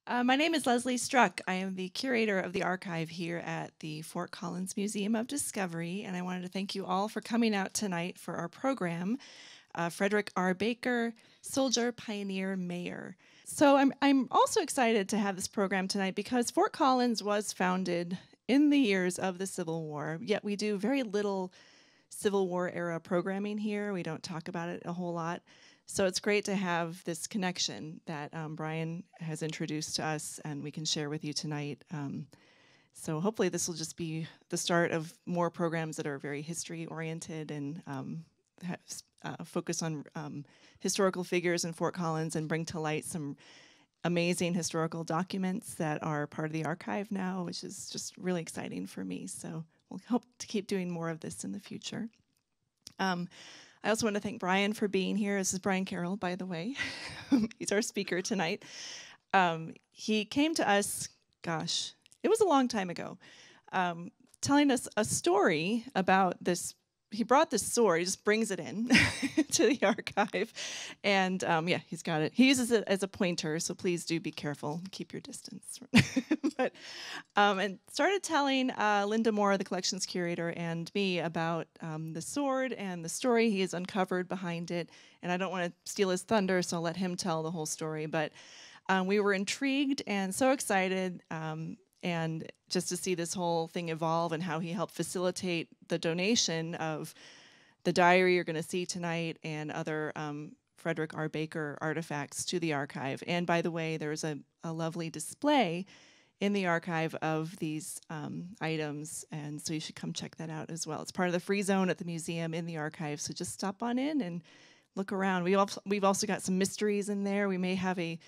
My name is Leslie Struck. I am the curator of the archive here at the Fort Collins Museum of Discovery, and I wanted to thank you all for coming out tonight for our program, Frederick R. Baker, Soldier, Pioneer, Mayor. So I'm also excited to have this program tonight because Fort Collins was founded in the years of the Civil War, yet we do very little Civil War era programming here. We don't talk about it a whole lot. So it's great to have this connection that Brian has introduced to us and we can share with you tonight. So hopefully this will just be the start of more programs that are very history oriented and focus on historical figures in Fort Collins and bring to light some amazing historical documents that are part of the archive now, which is just really exciting for me. So we'll hope to keep doing more of this in the future. I also want to thank Brian for being here. This is Brian Carroll, by the way. He's our speaker tonight. He came to us, gosh, it was a long time ago, telling us a story about this. He brought this sword, he just brings it in to the archive. And yeah, he's got it. He uses it as a pointer, so please do be careful. Keep your distance. And started telling Linda Moore, the collections curator, and me about the sword and the story he has uncovered behind it. And I don't want to steal his thunder, so I'll let him tell the whole story. But we were intrigued and so excited. And just to see this whole thing evolve and how he helped facilitate the donation of the diary you're going to see tonight and other Frederick R. Baker artifacts to the archive. And by the way, there's a lovely display in the archive of these items, and so you should come check that out as well. It's part of the free zone at the museum in the archive, so just stop on in and look around. We've also got some mysteries in there. We may have a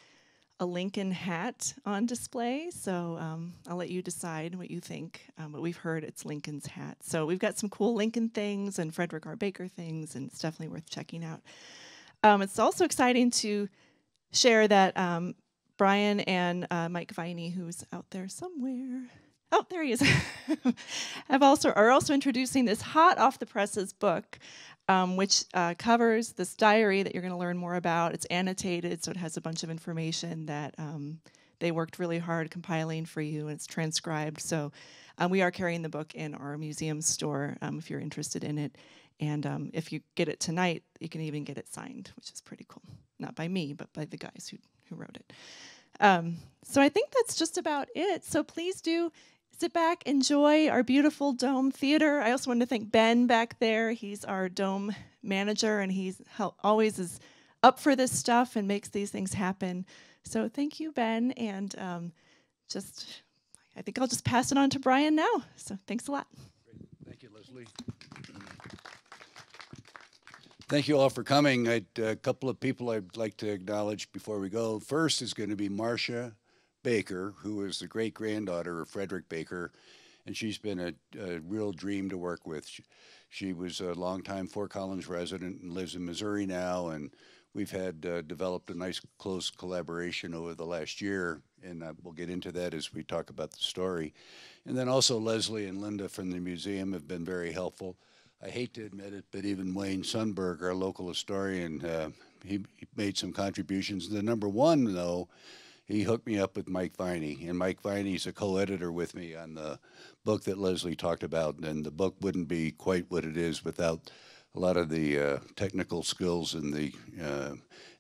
Lincoln hat on display, so I'll let you decide what you think, but we've heard it's Lincoln's hat. So we've got some cool Lincoln things and Frederick R. Baker things, and it's definitely worth checking out. It's also exciting to share that Brian and Mike Viney, who's out there somewhere, oh, there he is, are also introducing this hot off the presses book, which covers this diary that you're going to learn more about. It's annotated, so it has a bunch of information that they worked really hard compiling for you, and it's transcribed. So we are carrying the book in our museum store if you're interested in it. And if you get it tonight, you can even get it signed, which is pretty cool. Not by me, but by the guys who wrote it. So I think that's just about it. So please do sit back, enjoy our beautiful Dome Theater. I also want to thank Ben back there. He's our Dome manager, and he's always is up for this stuff and makes these things happen. So thank you, Ben, and I think I'll just pass it on to Brian now. So thanks a lot. Great. Thank you, Leslie. Thank you all for coming. A couple of people I'd like to acknowledge before we go. First is going to be Marsha Baker, who is the great-granddaughter of Frederick Baker, and she's been a real dream to work with. She was a longtime Fort Collins resident and lives in Missouri now, and we've had developed a nice close collaboration over the last year, and we'll get into that as we talk about the story. And then also Leslie and Linda from the museum have been very helpful. I hate to admit it, but even Wayne Sundberg, our local historian, he made some contributions. The number one, though, he hooked me up with Mike Viney, and Mike Viney's a co-editor with me on the book that Leslie talked about, and the book wouldn't be quite what it is without a lot of the technical skills and the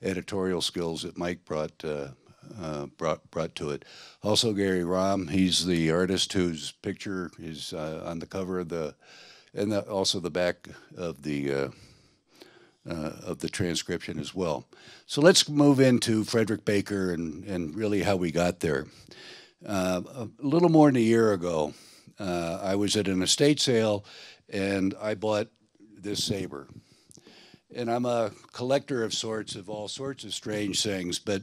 editorial skills that Mike brought to it. Also, Gary Rahm, he's the artist whose picture is on the cover of the, and also the back of the transcription as well. So let's move into Frederick Baker and really how we got there. A little more than a year ago, I was at an estate sale and I bought this saber. And I'm a collector of sorts of all sorts of strange things, but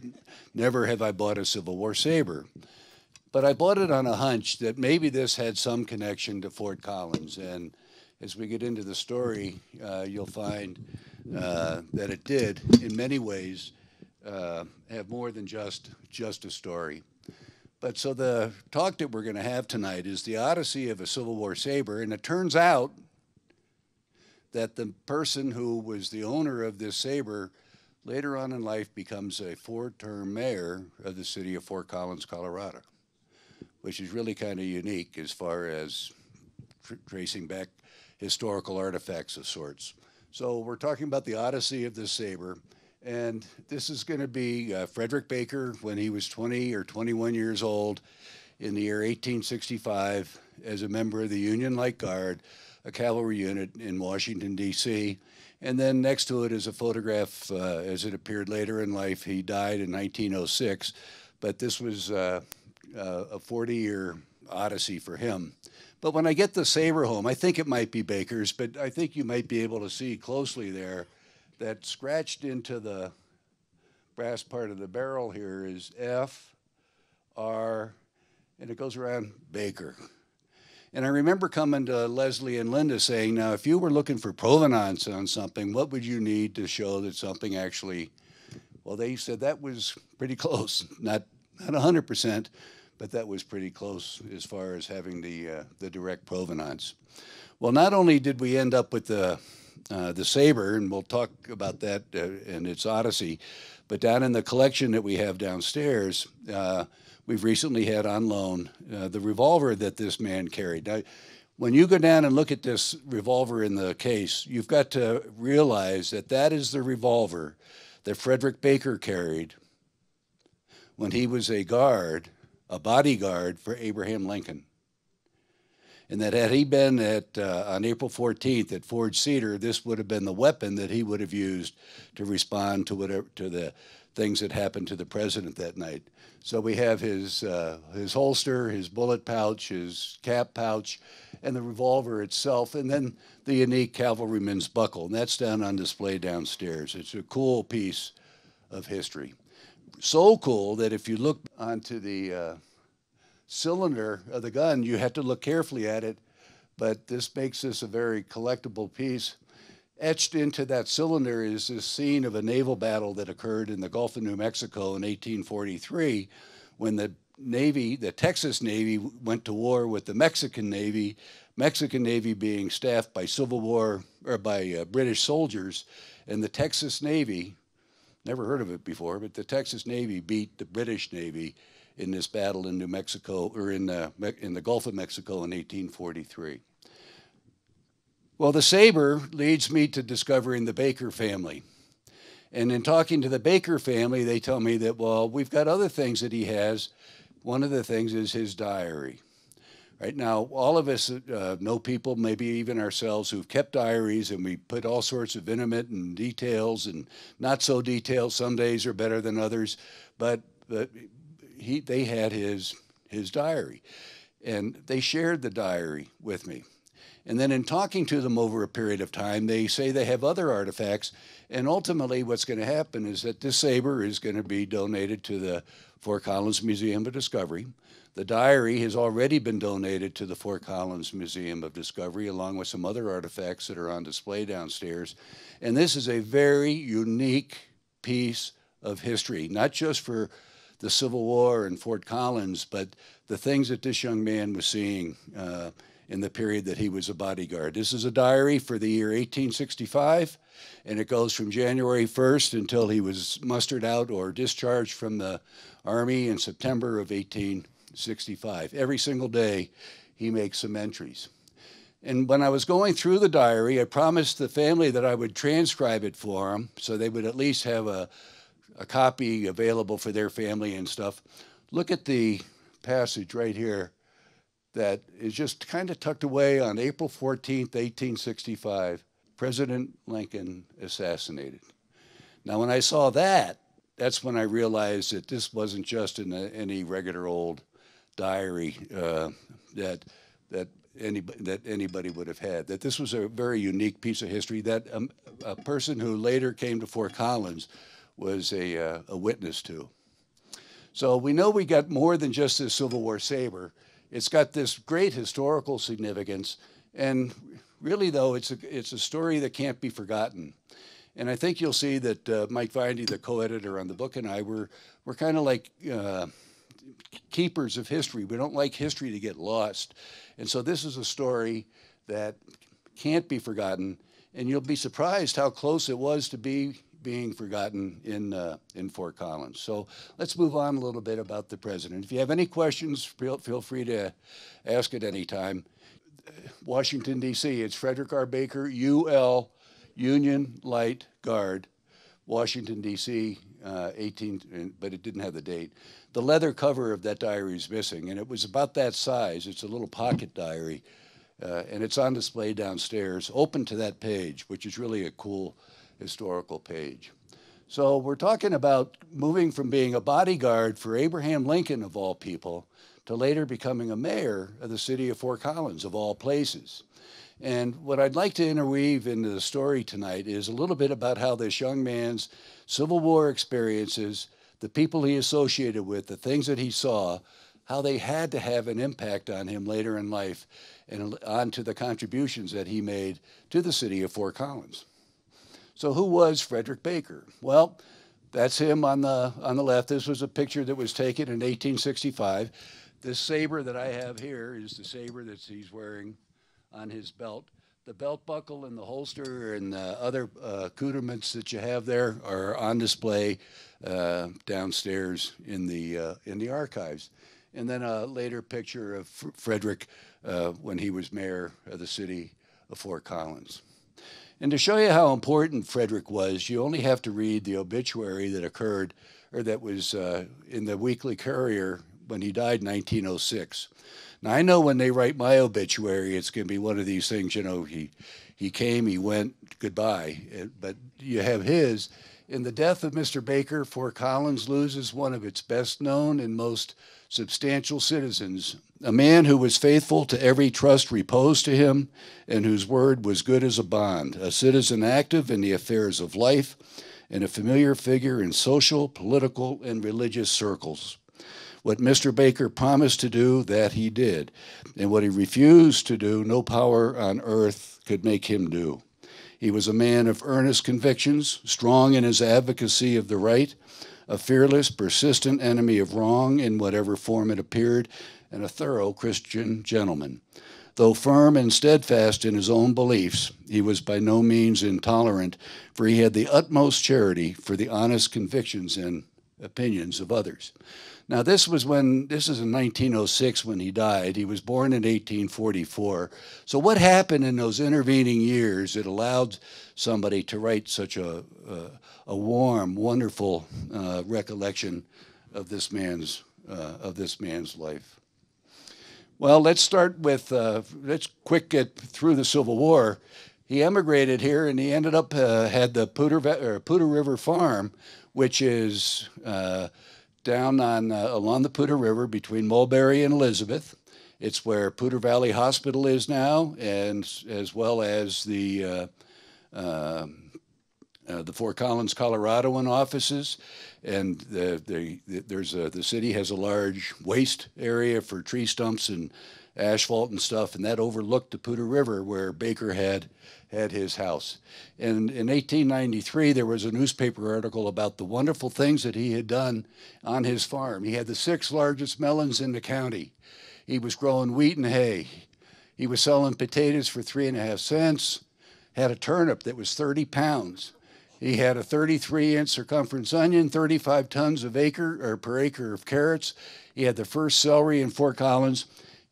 never have I bought a Civil War saber. But I bought it on a hunch that maybe this had some connection to Fort Collins. And as we get into the story, you'll find that it did, in many ways, have more than just a story. But so the talk that we're going to have tonight is the odyssey of a Civil War saber, and it turns out that the person who was the owner of this saber later on in life becomes a 4-term mayor of the city of Fort Collins, Colorado, which is really kind of unique as far as tracing back historical artifacts of sorts. So we're talking about the Odyssey of the Saber, and this is going to be Frederick Baker when he was 20 or 21 years old in the year 1865 as a member of the Union Light Guard, a cavalry unit in Washington, D.C. And then next to it is a photograph as it appeared later in life. He died in 1906, but this was a 40-year odyssey for him. But when I get the saber home, I think it might be Baker's, but I think you might be able to see closely there that scratched into the brass part of the barrel here is F, R, and it goes around Baker. And I remember coming to Leslie and Linda saying, now, if you were looking for provenance on something, what would you need to show that something actually, well, they said that was pretty close, not 100%, but that was pretty close as far as having the direct provenance. Well, not only did we end up with the saber, and we'll talk about that and its odyssey, but down in the collection that we have downstairs, we've recently had on loan the revolver that this man carried. Now, when you go down and look at this revolver in the case, you've got to realize that that is the revolver that Frederick Baker carried when he was a guard, a bodyguard for Abraham Lincoln. And that had he been on April 14th at Ford Cedar, this would have been the weapon that he would have used to respond to the things that happened to the president that night. So we have his holster, his bullet pouch, his cap pouch, and the revolver itself, and then the unique cavalryman's buckle. And that's down on display downstairs. It's a cool piece of history. So cool that if you look onto the cylinder of the gun, you have to look carefully at it, but this makes this a very collectible piece. Etched into that cylinder is this scene of a naval battle that occurred in the Gulf of New Mexico in 1843 when the Navy, the Texas Navy, went to war with the Mexican Navy being staffed by Civil War or by British soldiers, and the Texas Navy, never heard of it before, but the Texas Navy beat the British Navy in this battle in New Mexico, or in the Gulf of Mexico in 1843. Well, the saber leads me to discovering the Baker family. And in talking to the Baker family, they tell me that, well, we've got other things that he has. One of the things is his diary. Right now, all of us know people, maybe even ourselves, who've kept diaries, and we put all sorts of intimate and details and not so detailed. Some days are better than others, but they had his diary, and they shared the diary with me. And then in talking to them over a period of time, they say they have other artifacts, and ultimately what's going to happen is that this saber is going to be donated to the Fort Collins Museum of Discovery. The diary has already been donated to the Fort Collins Museum of Discovery, along with some other artifacts that are on display downstairs. And this is a very unique piece of history, not just for the Civil War and Fort Collins, but the things that this young man was seeing in the period that he was a bodyguard. This is a diary for the year 1865, and it goes from January 1st until he was mustered out or discharged from the Army in September of 1865. Every single day, he makes some entries. And when I was going through the diary, I promised the family that I would transcribe it for them so they would at least have a copy available for their family and stuff. Look at the passage right here that is just kind of tucked away on April 14th, 1865, President Lincoln assassinated. Now, when I saw that, that's when I realized that this wasn't just in any regular old diary that anybody would have had, that this was a very unique piece of history that a person who later came to Fort Collins was a witness to. So we know we got more than just this Civil War saber. It's got this great historical significance, and really, though, it's a story that can't be forgotten. And I think you'll see that Mike Vindy, the co-editor on the book, and I, we're kind of like keepers of history. We don't like history to get lost. And so this is a story that can't be forgotten, and you'll be surprised how close it was to being being forgotten in Fort Collins. So let's move on a little bit about the president. If you have any questions, feel free to ask at any time. Washington, D.C., it's Frederick R. Baker, UL, Union Light Guard, Washington, D.C., 18, but it didn't have the date. The leather cover of that diary is missing, and it was about that size. It's a little pocket diary, and it's on display downstairs, open to that page, which is really a cool historical page. So we're talking about moving from being a bodyguard for Abraham Lincoln, of all people, to later becoming a mayor of the city of Fort Collins, of all places. And what I'd like to interweave into the story tonight is a little bit about how this young man's Civil War experiences, the people he associated with, the things that he saw, how they had to have an impact on him later in life and on to the contributions that he made to the city of Fort Collins. So who was Frederick Baker? Well, that's him on the left. This was a picture that was taken in 1865. This saber that I have here is the saber that he's wearing on his belt. The belt buckle and the holster and other accoutrements that you have there are on display downstairs in the archives. And then a later picture of Frederick when he was mayor of the city of Fort Collins. And to show you how important Frederick was, you only have to read the obituary that occurred, or that was in the Weekly Courier when he died in 1906. Now, I know when they write my obituary, it's going to be one of these things, you know, he came, he went, goodbye. But you have his. In the death of Mr. Baker, Fort Collins loses one of its best known and most substantial citizens, a man who was faithful to every trust reposed to him and whose word was good as a bond, a citizen active in the affairs of life and a familiar figure in social, political, and religious circles. What Mr. Baker promised to do, that he did, and what he refused to do, no power on earth could make him do. He was a man of earnest convictions, strong in his advocacy of the right, a fearless, persistent enemy of wrong in whatever form it appeared, and a thorough Christian gentleman. Though firm and steadfast in his own beliefs, he was by no means intolerant, for he had the utmost charity for the honest convictions and opinions of others. Now, this is in 1906 when he died. He was born in 1844. So what happened in those intervening years that allowed somebody to write such a warm, wonderful recollection of this man's life? Well, let's start with, let's quick get through the Civil War. He emigrated here, and he ended up, had the Poudre River Farm, which is down on along the Poudre River between Mulberry and Elizabeth. It's where Poudre Valley Hospital is now, and as well as the Fort Collins, Coloradoan offices. And the city has a large waste area for tree stumps and asphalt and stuff, and that overlooked the Poudre River where Baker had his house. And in 1893, there was a newspaper article about the wonderful things that he had done on his farm. He had the 6th largest melons in the county. He was growing wheat and hay. He was selling potatoes for 3.5 cents, had a turnip that was 30 pounds. He had a 33-inch circumference onion, 35 tons per acre of carrots. He had the first celery in Fort Collins,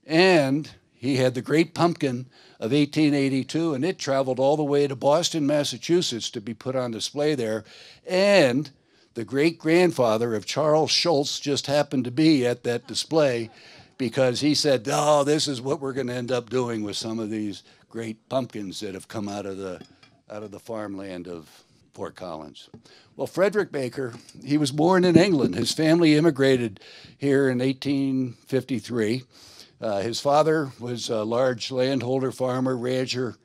and he had the great pumpkin of 1882, and it traveled all the way to Boston, Massachusetts to be put on display there. And the great-grandfather of Charles Schultz just happened to be at that display because he said, oh, this is what we're going to end up doing with some of these great pumpkins that have come out of the farmland of Fort Collins. Well, Frederick Baker, he was born in England. His family immigrated here in 1853. His father was a large landholder, farmer, rancher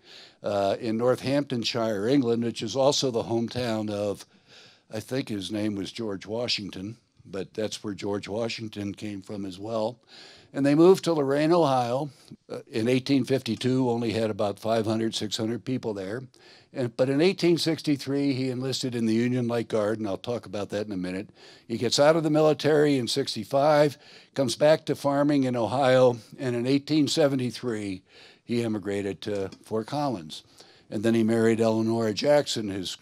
in Northamptonshire, England, which is also the hometown of, I think his name was George Washington, but that's where George Washington came from as well. And they moved to Lorain, Ohio. In 1852, only had about 500, 600 people there. But in 1863, he enlisted in the Union Light Guard, and I'll talk about that in a minute. He gets out of the military in 65, comes back to farming in Ohio, and in 1873, he immigrated to Fort Collins. And then he married Eleanor Jackson, his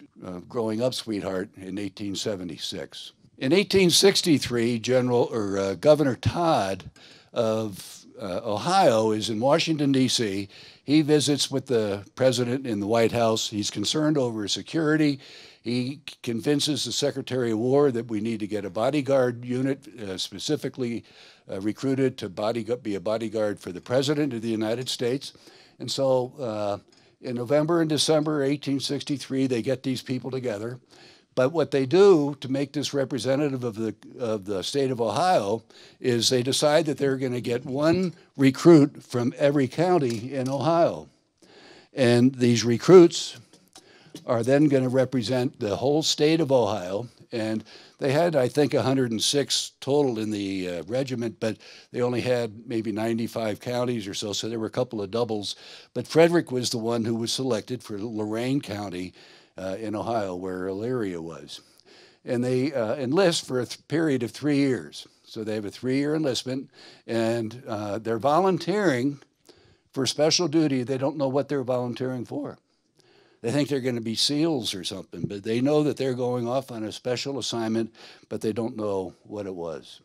growing up sweetheart, in 1876. In 1863, Governor Todd of Ohio is in Washington, D.C. He visits with the president in the White House. He's concerned over security. He convinces the Secretary of War that we need to get a bodyguard unit specifically recruited to be a bodyguard for the President of the United States. And so in November and December 1863, they get these people together. But what they do to make this representative of the state of Ohio is they decide that they're going to get one recruit from every county in Ohio. And these recruits are then going to represent the whole state of Ohio. And they had, I think, 106 total in the regiment, but they only had maybe 95 counties or so, so there were a couple of doubles. But Frederick was the one who was selected for Lorain County in Ohio, where Elyria was. And they enlist for a period of 3 years. So they have a 3-year enlistment, and they're volunteering for special duty. They don't know what they're volunteering for. They think they're going to be SEALs or something, but they know that they're going off on a special assignment, but they don't know what it was.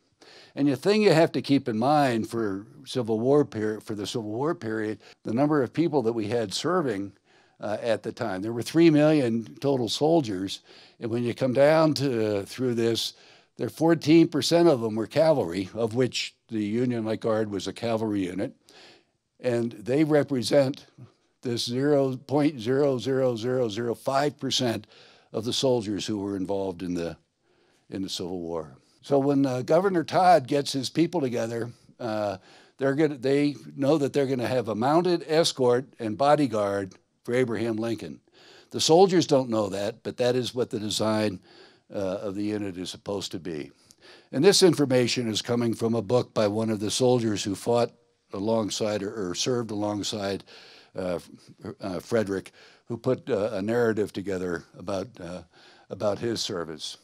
And the thing you have to keep in mind for the Civil War period, the number of people that we had serving at the time. There were 3 million total soldiers, and when you come down through this, 14% of them were cavalry, of which the Union Light Guard was a cavalry unit, and they represent this 0.00005% of the soldiers who were involved in the Civil War. So when Governor Todd gets his people together, they know that they're going to have a mounted escort and bodyguard for Abraham Lincoln. The soldiers don't know that, but that is what the design of the unit is supposed to be. And this information is coming from a book by one of the soldiers who fought alongside or served alongside Frederick, who put a narrative together about his service.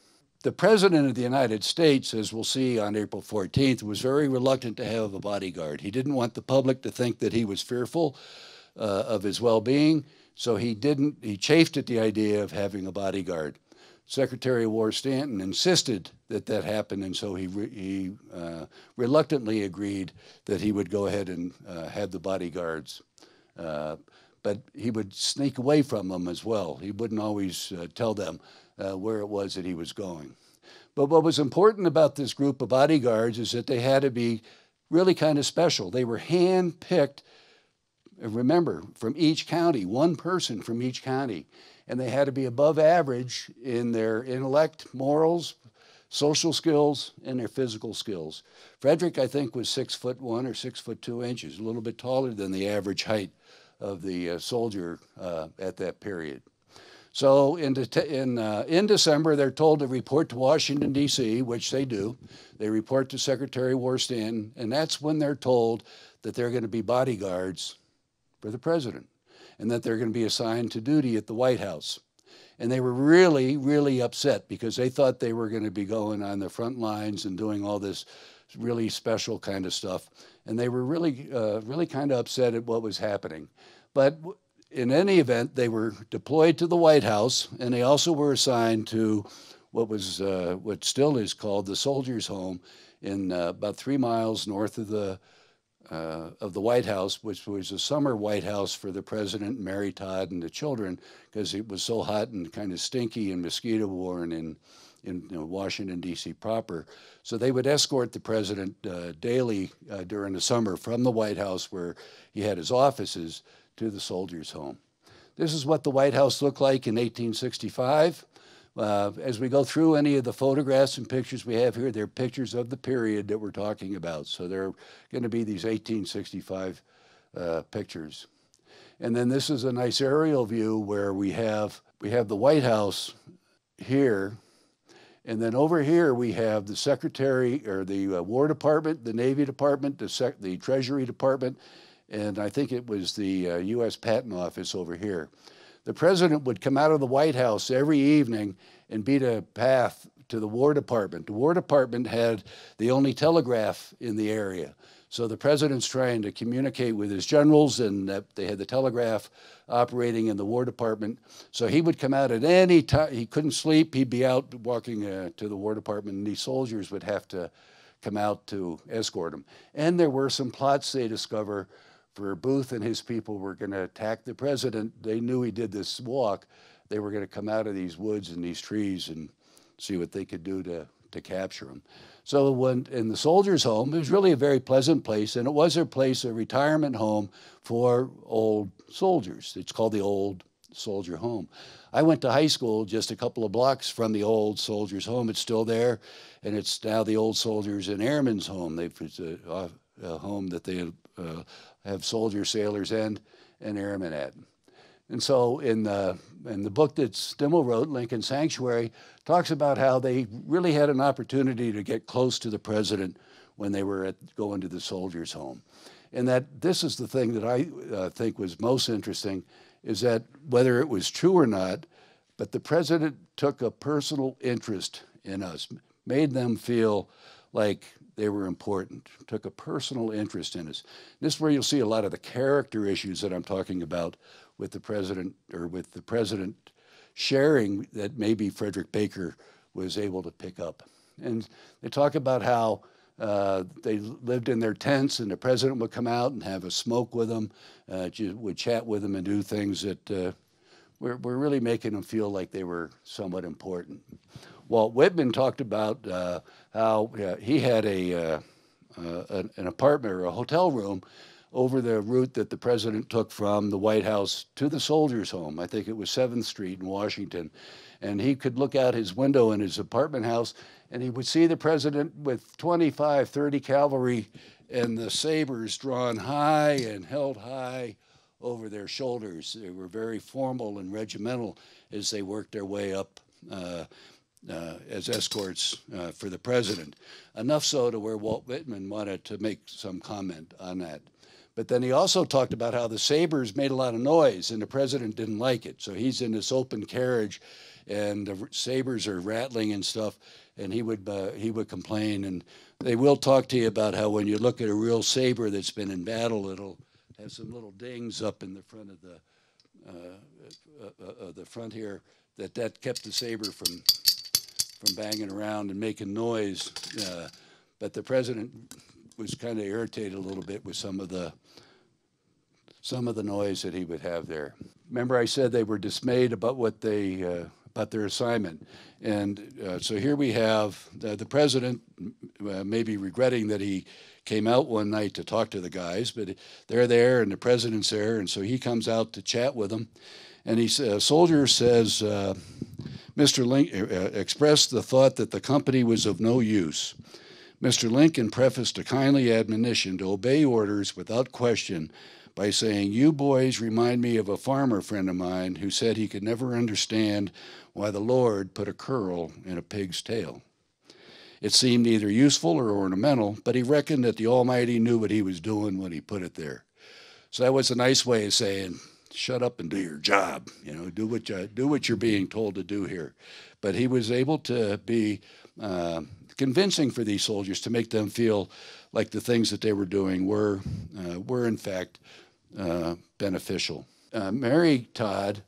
The President of the United States, as we'll see on April 14th, was very reluctant to have a bodyguard. He didn't want the public to think that he was fearful of his well-being, so he chafed at the idea of having a bodyguard. Secretary of War Stanton insisted that that happen, and so he reluctantly agreed that he would go ahead and have the bodyguards. But he would sneak away from them as well. He wouldn't always tell them where it was that he was going. But what was important about this group of bodyguards is that they had to be really kind of special. They were hand-picked, remember, from each county, one person from each county. And they had to be above average in their intellect, morals, social skills, and their physical skills. Frederick, I think, was 6'1" or 6'2", a little bit taller than the average height of the soldier at that period. So in December, they're told to report to Washington, D.C., which they do. They report to Secretary of War Stanton, and that's when they're told that they're going to be bodyguards for the president, and that they're going to be assigned to duty at the White House. And they were really, really upset because they thought they were going to be going on the front lines and doing all this really special kind of stuff. And they were really, really kind of upset at what was happening. But in any event, they were deployed to the White House, and they also were assigned to what still is called the Soldiers' Home in about 3 miles north of the White House, which was a summer White House for the president, Mary Todd, and the children, because it was so hot and kind of stinky and mosquito-borne in Washington, D.C. proper. So they would escort the president daily during the summer from the White House, where he had his offices, to the Soldiers' Home. This is what the White House looked like in 1865. As we go through any of the photographs and pictures we have here, they're pictures of the period that we're talking about. So they're going to be these 1865 pictures. And then this is a nice aerial view where we have the White House here, and then over here we have the Secretary, or the War Department, the Navy Department, the Treasury Department, and I think it was the U.S. Patent Office over here. The president would come out of the White House every evening and beat a path to the War Department. The War Department had the only telegraph in the area. So the president's trying to communicate with his generals, and they had the telegraph operating in the War Department. So he would come out at any time. He couldn't sleep. He'd be out walking to the War Department, and these soldiers would have to come out to escort him. And there were some plots they discover for Booth and his people were going to attack the president. They knew he did this walk. They were going to come out of these woods and these trees and see what they could do to capture him. So when in the soldiers' home, it was really a very pleasant place, and it was a place, a retirement home for old soldiers. It's called the Old Soldier Home. I went to high school just a couple of blocks from the Old Soldiers' Home. It's still there, and it's now the Old Soldiers and Airmen's Home. It's a home that they have soldiers, sailors, and airmen at. And so in the book that Stimmel wrote, Lincoln Sanctuary, talks about how they really had an opportunity to get close to the president when they were going to the soldiers' home. And that this is the thing that I think was most interesting, is that whether it was true or not, but the president took a personal interest in us, made them feel like they were important, took a personal interest in us. This is where you'll see a lot of the character issues that I'm talking about with the president, or with the president sharing that maybe Frederick Baker was able to pick up. And they talk about how they lived in their tents, and the president would come out and have a smoke with them, would chat with them and do things that were really making them feel like they were somewhat important. Walt Whitman talked about how he had an apartment or a hotel room over the route that the president took from the White House to the soldiers' home. I think it was 7th Street in Washington. And he could look out his window in his apartment house, and he would see the president with 25, 30 cavalry and the sabers drawn high and held high over their shoulders. They were very formal and regimental as they worked their way up as escorts for the president. Enough so to where Walt Whitman wanted to make some comment on that. But then he also talked about how the sabers made a lot of noise, and the president didn't like it. So he's in this open carriage, and the sabers are rattling and stuff, and he would complain. And they will talk to you about how when you look at a real saber that's been in battle, it'll have some little dings up in the front of the front here that kept the saber from banging around and making noise. But the president was kind of irritated a little bit with some of the noise that he would have there. Remember, I said they were dismayed about what they about their assignment, and so here we have the president maybe regretting that he came out one night to talk to the guys, but they're there and the president's there, and so he comes out to chat with them, and a soldier says, Mr. Lincoln expressed the thought that the company was of no use. Mr. Lincoln prefaced a kindly admonition to obey orders without question by saying, "You boys remind me of a farmer friend of mine who said he could never understand why the Lord put a curl in a pig's tail. It seemed neither useful or ornamental, but he reckoned that the Almighty knew what he was doing when he put it there." So that was a nice way of saying, shut up and do your job. You know, do what you're being told to do here. But he was able to be convincing for these soldiers to make them feel like the things that they were doing were in fact beneficial. Mary Todd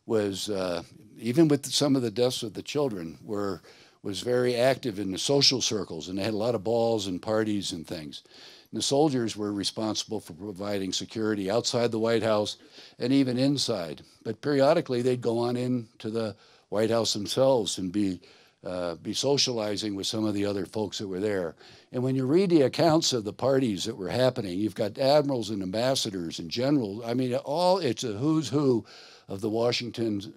was, even with some of the deaths of the children, was very active in the social circles, and they had a lot of balls and parties and things. And the soldiers were responsible for providing security outside the White House and even inside. But periodically they'd go on into the White House themselves and be socializing with some of the other folks that were there. And when you read the accounts of the parties that were happening, you've got admirals and ambassadors and generals. I mean, it's a who's who of the Washington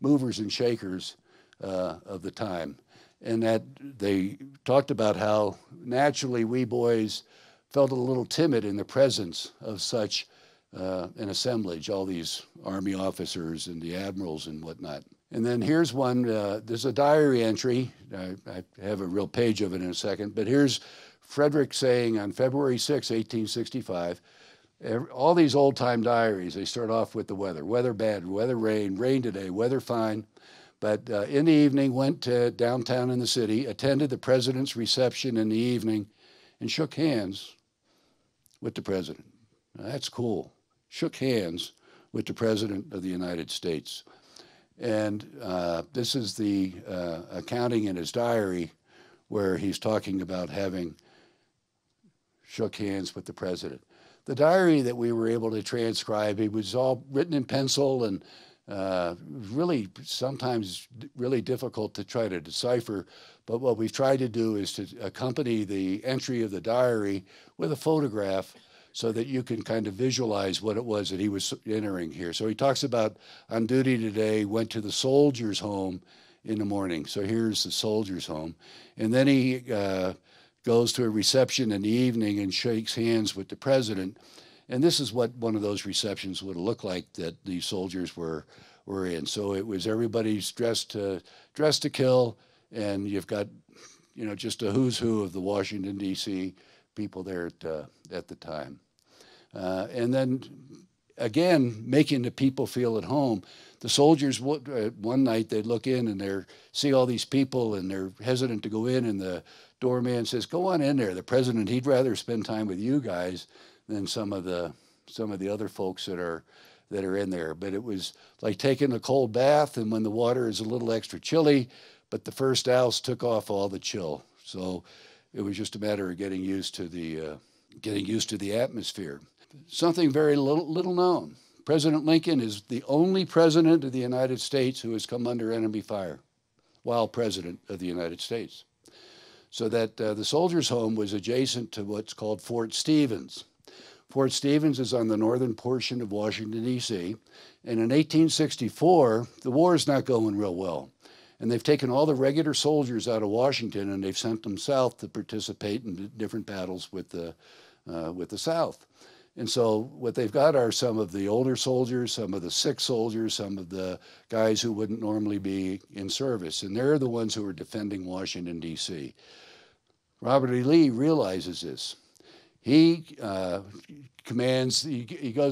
movers and shakers of the time. And that they talked about how naturally we boys felt a little timid in the presence of such an assemblage, all these Army officers and the admirals and whatnot. And then here's one, there's a diary entry. I have a real page of it in a second, but here's Frederick saying on February 6, 1865, All these old-time diaries, they start off with the weather. Weather bad, weather rain today, weather fine. But in the evening, went to downtown in the city, attended the president's reception in the evening, and shook hands with the president. Now, that's cool. Shook hands with the president of the United States. And this is the accounting in his diary where he's talking about having shook hands with the president. The diary that we were able to transcribe, it was all written in pencil and really sometimes really difficult to try to decipher. But what we've tried to do is to accompany the entry of the diary with a photograph so that you can kind of visualize what it was that he was entering here. So he talks about on duty today, went to the soldiers' home in the morning. So here's the soldiers' home. And then he goes to a reception in the evening and shakes hands with the president. And this is what one of those receptions would look like that the soldiers were in. So it was everybody's dressed to kill, and you've got, you know, just a who's who of the Washington, D.C. people there at the time. And then, again, making the people feel at home. The soldiers, one night they'd look in and they see all these people and they're hesitant to go in, and the doorman says, "Go on in there. The president, he'd rather spend time with you guys than some of the other folks that are in there." But it was like taking a cold bath, and when the water is a little extra chilly, but the first douse took off all the chill. So it was just a matter of getting used to the atmosphere. Something very little known. President Lincoln is the only president of the United States who has come under enemy fire while president of the United States. So that the soldiers' home was adjacent to what's called Fort Stevens. Fort Stevens is on the northern portion of Washington, D.C. And in 1864, the war is not going real well. And they've taken all the regular soldiers out of Washington and they've sent them south to participate in different battles with the South. And so what they've got are some of the older soldiers, some of the sick soldiers, some of the guys who wouldn't normally be in service. And they're the ones who are defending Washington, D.C. Robert E. Lee realizes this. He goes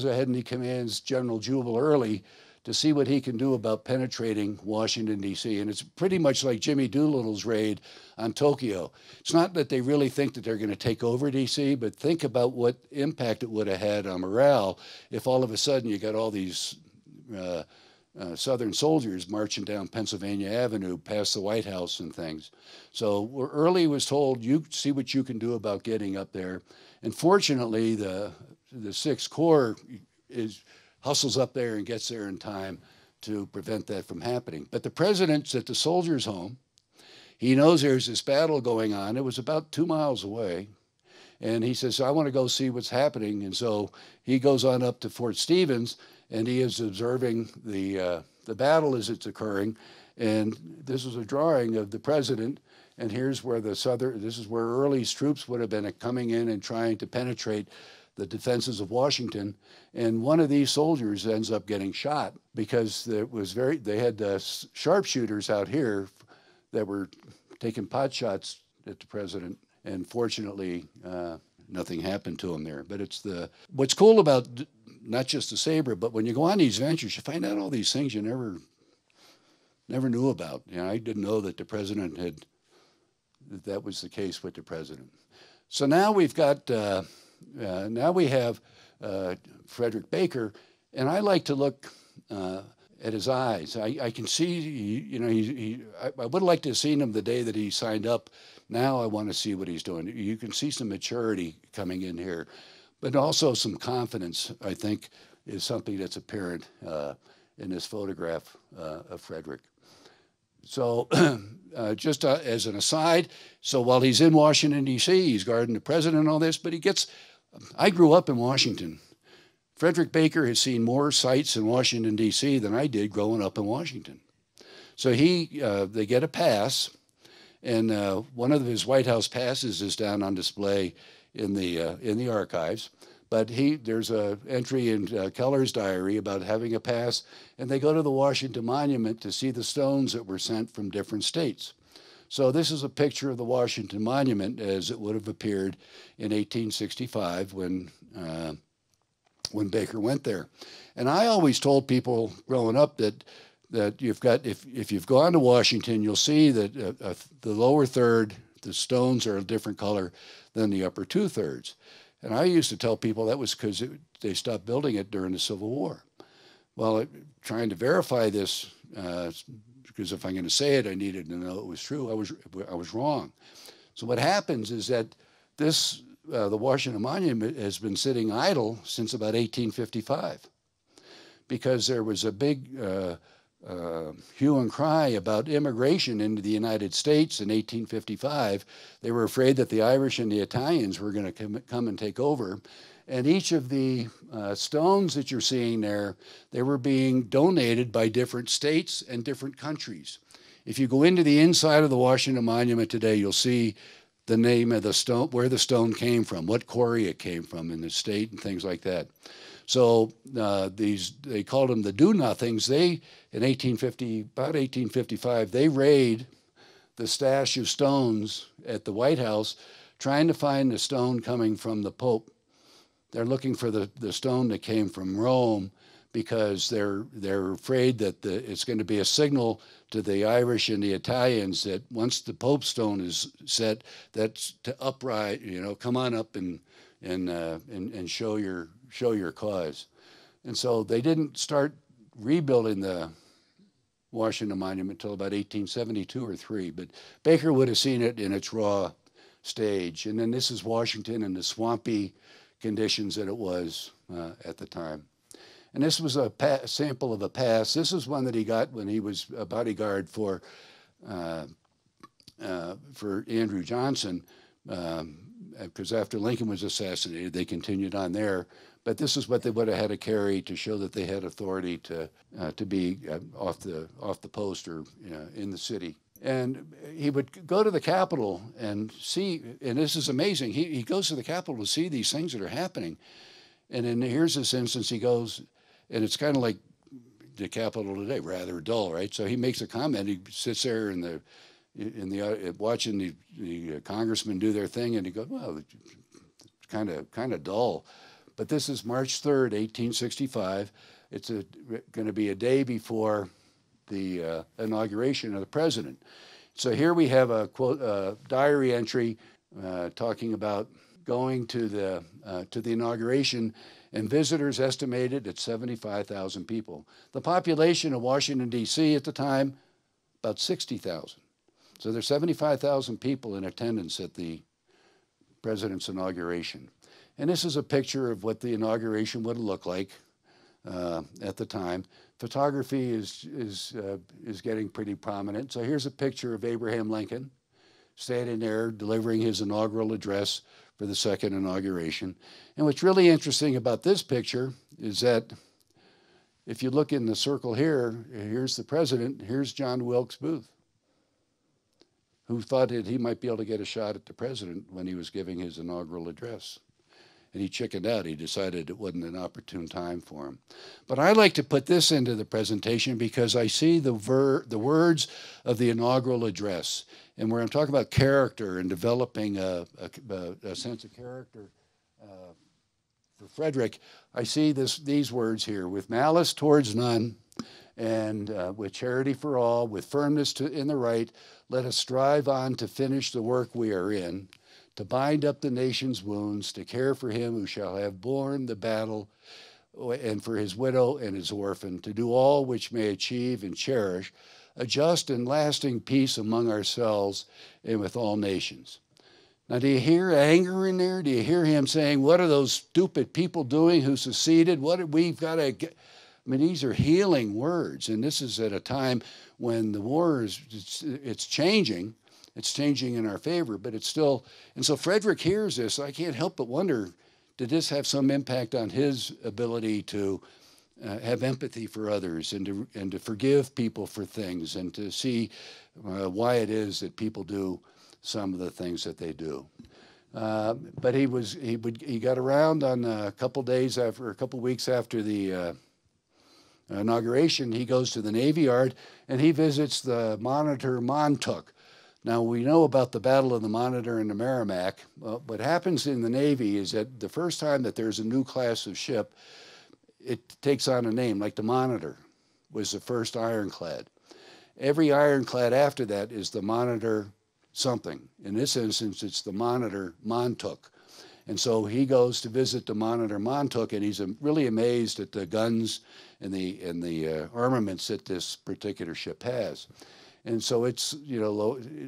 ahead and he commands General Jubal Early to see what he can do about penetrating Washington, D.C. And it's pretty much like Jimmy Doolittle's raid on Tokyo. It's not that they really think that they're going to take over D.C., but think about what impact it would have had on morale if all of a sudden you got all these Southern soldiers marching down Pennsylvania Avenue past the White House and things. So Early was told, you see what you can do about getting up there. And fortunately, the 6th Corps hustles up there and gets there in time to prevent that from happening. But the president's at the soldiers' home. He knows there's this battle going on. It was about 2 miles away. And he says, I want to go see what's happening. And so he goes on up to Fort Stevens, and he is observing the battle as it's occurring. And this is a drawing of the president. And here's where this is where Early's troops would have been coming in and trying to penetrate the defenses of Washington. And one of these soldiers ends up getting shot because they had sharpshooters out here that were taking pot shots at the president. And fortunately, nothing happened to him there. But what's cool about not just the saber, but when you go on these ventures, you find out all these things you never knew about. You know, I didn't know that the president that was the case with the president. So now we've got, now we have Frederick Baker, and I like to look at his eyes. I can see, you know, I would like to have seen him the day that he signed up. Now I want to see what he's doing. You can see some maturity coming in here, but also some confidence, I think, is something that's apparent in this photograph of Frederick. So just as an aside, so while he's in Washington, D.C., he's guarding the president and all this, but I grew up in Washington. Frederick Baker has seen more sights in Washington, D.C. than I did growing up in Washington. So they get a pass, and one of his White House passes is down on display in the archives. But there's an entry in Keller's diary about having a pass, and they go to the Washington Monument to see the stones that were sent from different states. So this is a picture of the Washington Monument as it would have appeared in 1865 when when Baker went there. And I always told people growing up that you've got, if you've gone to Washington, you'll see that the lower third, the stones are a different color than the upper 2/3. And I used to tell people that was because they stopped building it during the Civil War. Well, trying to verify this, because if I'm going to say it, I needed to know it was true. I was wrong. So what happens is that this, the Washington Monument has been sitting idle since about 1855, because there was a big hue and cry about immigration into the United States in 1855. They were afraid that the Irish and the Italians were going to come and take over. And each of the stones that you're seeing there, they were being donated by different states and different countries. If you go into the inside of the Washington Monument today, you'll see the name of the stone, where the stone came from, what quarry it came from in the state and things like that. So they called them the do-nothings. They, in about 1855, they raid the stash of stones at the White House, trying to find the stone coming from the Pope. They're looking for the stone that came from Rome, because they're afraid that it's going to be a signal to the Irish and the Italians that once the Pope stone is set, that's to upright, come on up and show your cause. And so they didn't start rebuilding the Washington Monument until about 1872 or 3, but Baker would have seen it in its raw stage. And then this is Washington and the swampy conditions that it was at the time. And this was a sample of a pass. This is one that he got when he was a bodyguard for Andrew Johnson, because after Lincoln was assassinated, they continued on there. But this is what they would have had to carry to show that they had authority to be off the post or in the city. And he would go to the Capitol and see, and this is amazing, he goes to the Capitol to see these things that are happening. And then here's this instance, he goes, and it's kind of like the Capitol today, rather dull, right? So he makes a comment, he sits there watching the congressmen do their thing, and he goes, well, it's kind of dull. But this is March 3rd, 1865. It's going to be a day before the inauguration of the president. So here we have a quote, diary entry talking about going to the inauguration, and visitors estimated at 75,000 people. The population of Washington, D.C. at the time, about 60,000. So there's 75,000 people in attendance at the president's inauguration. And this is a picture of what the inauguration would look like at the time. Photography is getting pretty prominent. So here's a picture of Abraham Lincoln standing there delivering his inaugural address for the second inauguration. And what's really interesting about this picture is that if you look in the circle here, here's the president, here's John Wilkes Booth, who thought that he might be able to get a shot at the president when he was giving his inaugural address. And he chickened out. He decided it wasn't an opportune time for him. But I like to put this into the presentation because I see the words of the inaugural address. And where I'm talking about character and developing a sense of character for Frederick, I see these words here: with malice towards none, and with charity for all, with firmness in the right, let us strive on to finish the work we are in, to bind up the nation's wounds, to care for him who shall have borne the battle, and for his widow and his orphan, to do all which may achieve and cherish a just and lasting peace among ourselves and with all nations. Now, do you hear anger in there? Do you hear him saying, what are those stupid people doing who seceded? We've got to get? I mean, these are healing words, and this is at a time when the war it's changing. It's changing in our favor, but it's still, and so Frederick hears this. I can't help but wonder, did this have some impact on his ability to have empathy for others and to forgive people for things and to see why it is that people do some of the things that they do. But he got around on a couple weeks after the inauguration. He goes to the Navy Yard and he visits the Monitor Montauk. Now, we know about the Battle of the Monitor and the Merrimack. What happens in the Navy is that the first time that there's a new class of ship, it takes on a name, like the Monitor was the first ironclad. Every ironclad after that is the Monitor something. In this instance, it's the Monitor Montauk. And so he goes to visit the Monitor Montauk, and he's really amazed at the guns and the armaments that this particular ship has. And so it's, you know,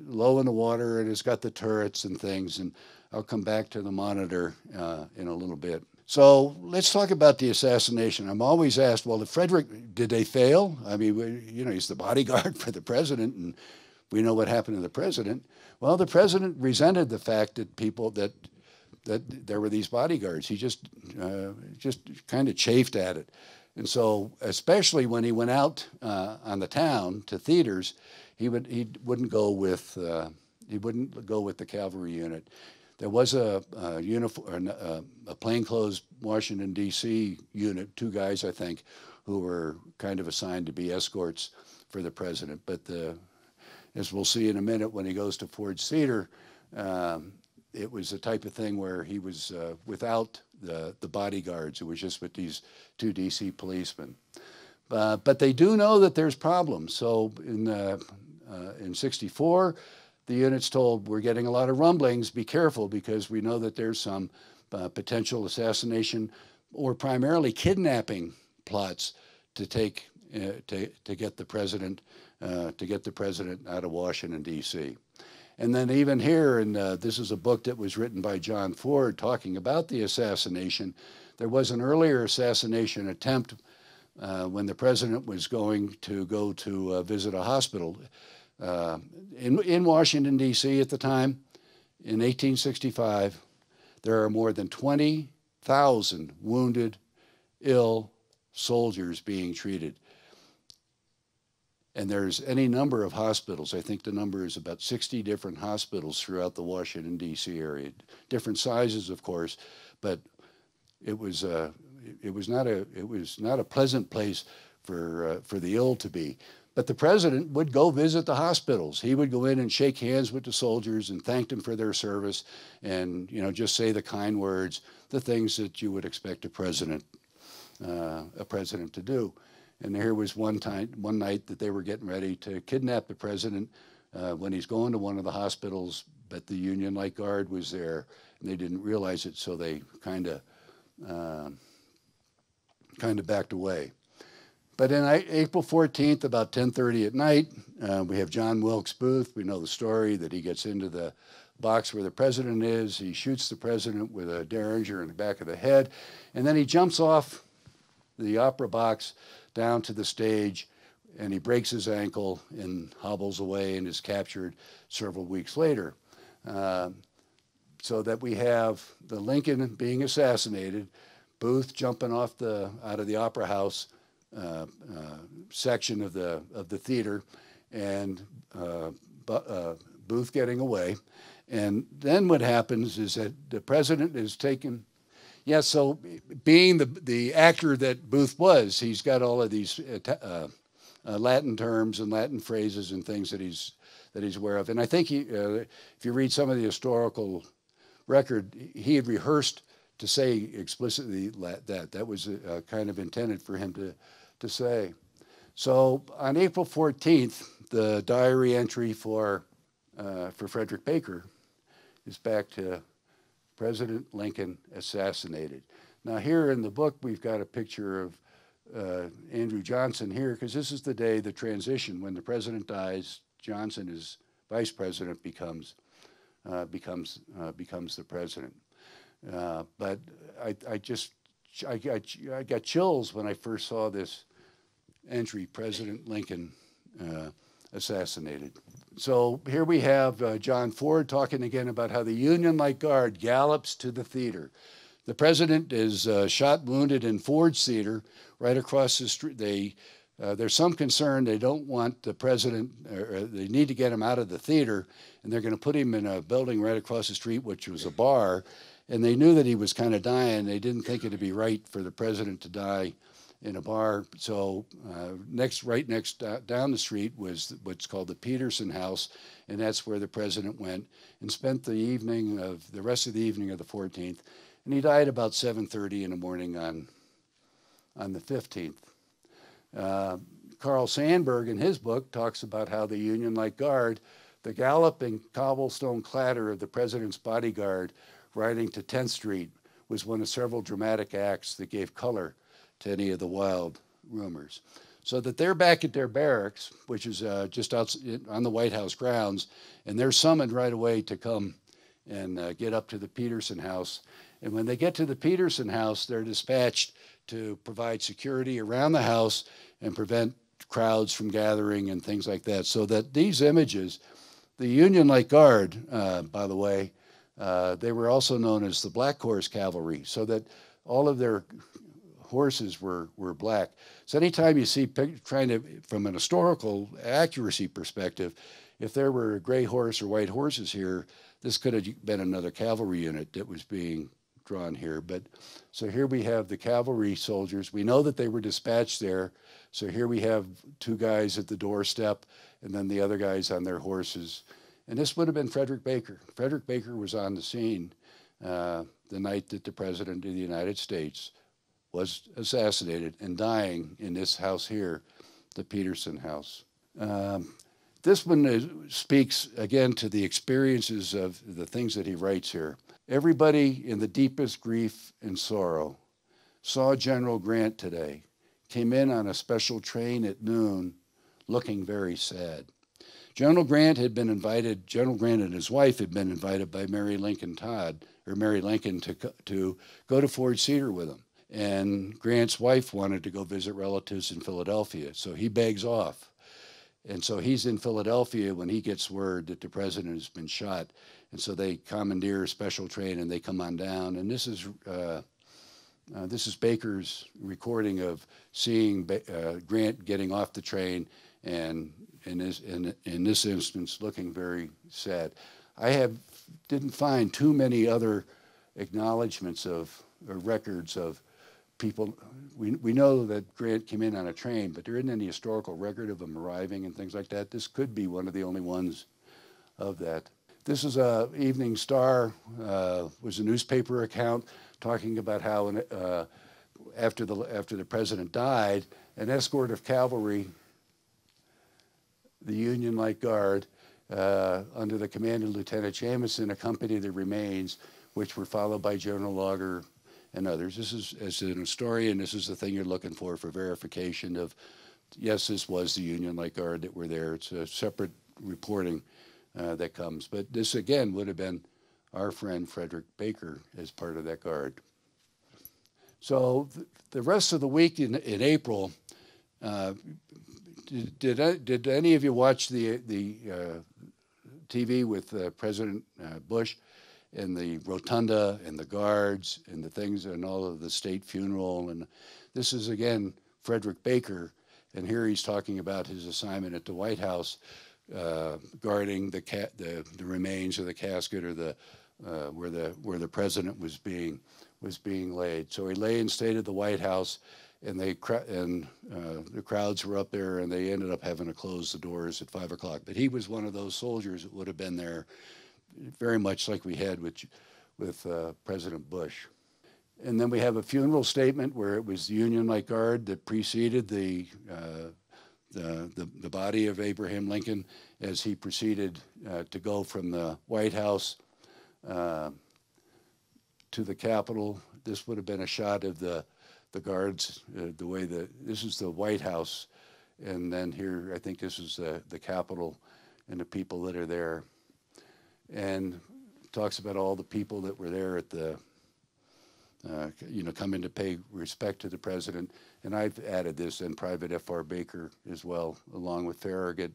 low in the water, and it's got the turrets and things. And I'll come back to the Monitor in a little bit. So let's talk about the assassination. I'm always asked, well, did they fail? I mean, you know, he's the bodyguard for the president, and we know what happened to the president. Well, the president resented the fact that that there were these bodyguards. He just kind of chafed at it. And so, especially when he went out on the town to theaters, he wouldn't go with the cavalry unit. There was a plainclothes Washington D.C. unit, 2 guys I think, who were kind of assigned to be escorts for the president. But as we'll see in a minute, when he goes to Ford's Theater, it was the type of thing where he was without the bodyguards. It was just with these 2 D.C. policemen. But they do know that there's problems. So in '64, the unit's told, we're getting a lot of rumblings, be careful, because we know that there's some potential assassination or primarily kidnapping plots to get the president out of Washington, D.C. And then even here, and this is a book that was written by John Ford talking about the assassination, there was an earlier assassination attempt when the president was going to go to visit a hospital in Washington, D.C. at the time. In 1865, there are more than 20,000 wounded, ill soldiers being treated. And there's any number of hospitals. I think the number is about 60 different hospitals throughout the Washington, D.C. area. Different sizes, of course, but it was not a pleasant place for the ill to be. But the president would go visit the hospitals. He would go in and shake hands with the soldiers and thank them for their service, and just say the kind words, the things that you would expect a president to do. And here was one night that they were getting ready to kidnap the president when he's going to one of the hospitals, but the Union Light Guard was there, and they didn't realize it, so they kind of backed away. But in April 14th, about 10:30 at night, we have John Wilkes Booth. We know the story that he gets into the box where the president is. He shoots the president with a derringer in the back of the head, and then he jumps off the opera box down to the stage, and he breaks his ankle and hobbles away and is captured several weeks later. So that we have the Lincoln being assassinated, Booth jumping off out of the Opera House section of the theater, and Booth getting away. And then what happens is that the president is taken. Yeah, so being the actor that Booth was, he's got all of these Latin terms and Latin phrases and things that he's aware of. And I think if you read some of the historical record, he had rehearsed to say explicitly that was kind of intended for him to say. So on April 14th, the diary entry for Frederick Baker is back to President Lincoln assassinated. Now here in the book, we've got a picture of Andrew Johnson here, because this is the day, the transition, when the president dies, Johnson is vice president, becomes the president. But I got chills when I first saw this entry, President Lincoln assassinated. So here we have John Ford talking again about how the Union Light Guard gallops to the theater. The president is shot, wounded in Ford's Theater right across the street. There's some concern they don't want the president, or they need to get him out of the theater, and they're going to put him in a building right across the street, which was a bar. And they knew that he was kind of dying. They didn't think it'd be right for the president to die in a bar. So right next down the street was what's called the Peterson House, and that's where the president went and spent the rest of the evening of the 14th. And he died about 7:30 in the morning on the 15th. Carl Sandburg in his book talks about how the Union-like guard, the galloping cobblestone clatter of the president's bodyguard riding to 10th Street, was one of several dramatic acts that gave color to any of the wild rumors. So that they're back at their barracks, which is just out on the White House grounds, and they're summoned right away to come and get up to the Peterson House. And when they get to the Peterson House, they're dispatched to provide security around the house and prevent crowds from gathering and things like that. So that these images, the Union-like Guard, by the way, they were also known as the Black Horse Cavalry, so that all of their horses were black. So anytime you see, from an historical accuracy perspective, if there were a gray horse or white horses here, this could have been another cavalry unit that was being drawn here. But so here we have the cavalry soldiers. We know that they were dispatched there. So here we have two guys at the doorstep and then the other guys on their horses. And this would have been Frederick Baker. Frederick Baker was on the scene the night that the President of the United States was assassinated and dying in this house here, the Peterson House. This one speaks again to the experiences of the things that he writes here. Everybody in the deepest grief and sorrow saw General Grant today, came in on a special train at noon, looking very sad. General Grant and his wife had been invited by Mary Lincoln to go to Fort Cedar with him. And Grant's wife wanted to go visit relatives in Philadelphia, so he begs off. And so he's in Philadelphia when he gets word that the president has been shot. And so they commandeer a special train and they come on down. And this is Baker's recording of seeing Grant getting off the train and in this instance looking very sad. I didn't find too many other acknowledgments or records of people. We know that Grant came in on a train, but there isn't any historical record of him arriving and things like that. This could be one of the only ones of that. This is Evening Star, was a newspaper account talking about how after the president died, an escort of cavalry, the Union-like Guard, under the command of Lieutenant Jamison, accompanied the remains, which were followed by General Lager and others. This is, as an historian, this is the thing you're looking for verification of, yes, this was the Union-like Guard that were there. It's a separate reporting that comes. But this, again, would have been our friend Frederick Baker as part of that guard. So the rest of the week in April, did any of you watch the TV with President Bush and the rotunda and the guards and the things and all of the state funeral? And this is, again, Frederick Baker, and here he's talking about his assignment at the White House, guarding the remains of the casket or where the president was being laid. So he lay in state at the White House, and the crowds were up there, and they ended up having to close the doors at 5 o'clock. But he was one of those soldiers that would have been there, very much like we had with President Bush. And then we have a funeral statement where it was the Union-like Guard that preceded the body of Abraham Lincoln as he proceeded to go from the White House to the Capitol. This would have been a shot of the guards, the way this is the White House, and then here I think this is the Capitol and the people that are there, and talks about all the people that were there at the coming to pay respect to the president. And I've added this, and Private F.R. Baker as well, along with Farragut,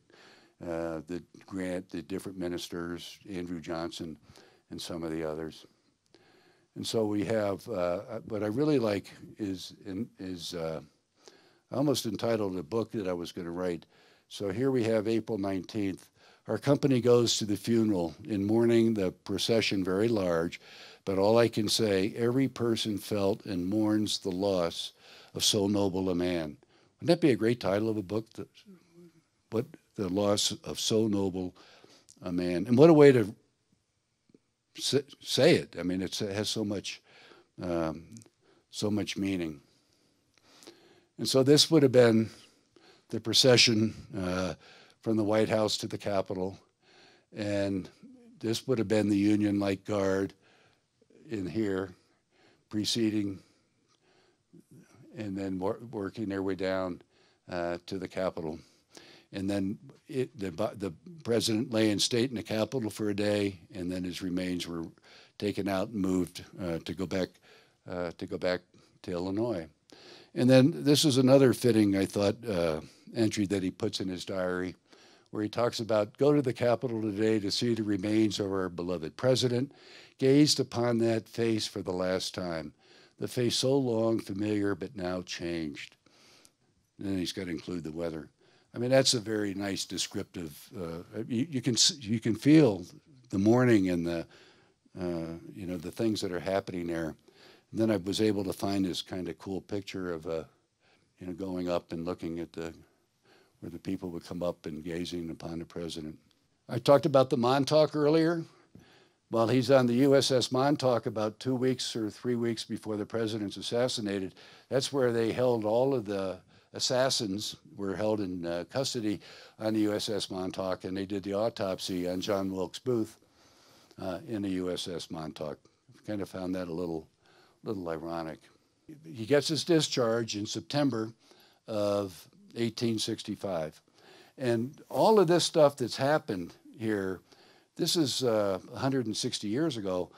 the Grant, the different ministers, Andrew Johnson, and some of the others. And so we have, what I really like is I almost entitled a book that I was going to write. So here we have April 19th. Our company goes to the funeral in mourning, the procession very large, but all I can say, every person felt and mourns the loss of so noble a man. Wouldn't that be a great title of a book? What the loss of so noble a man. And what a way to say it. I mean, it has so much meaning. And so this would have been the procession from the White House to the Capitol. And this would have been the Union Light Guard in here, preceding and then working their way down to the Capitol. And then the president lay in state in the Capitol for a day, and then his remains were taken out and moved to go back to Illinois. And then this is another fitting, I thought, entry that he puts in his diary, where he talks about, go to the Capitol today to see the remains of our beloved president, gazed upon that face for the last time, the face so long familiar but now changed. And then he's got to include the weather. I mean, that's a very nice descriptive. You can feel the mourning and the the things that are happening there. And then I was able to find this kind of cool picture of going up and looking at where the people would come up and gazing upon the president. I talked about the Montauk earlier. While he's on the USS Montauk about 2 weeks or 3 weeks before the president's assassinated, that's where they held all of the assassins were held in custody on the USS Montauk, and they did the autopsy on John Wilkes Booth in the USS Montauk. Kind of found that a little ironic. He gets his discharge in September of 1865. And all of this stuff that's happened here, this is 160 years ago,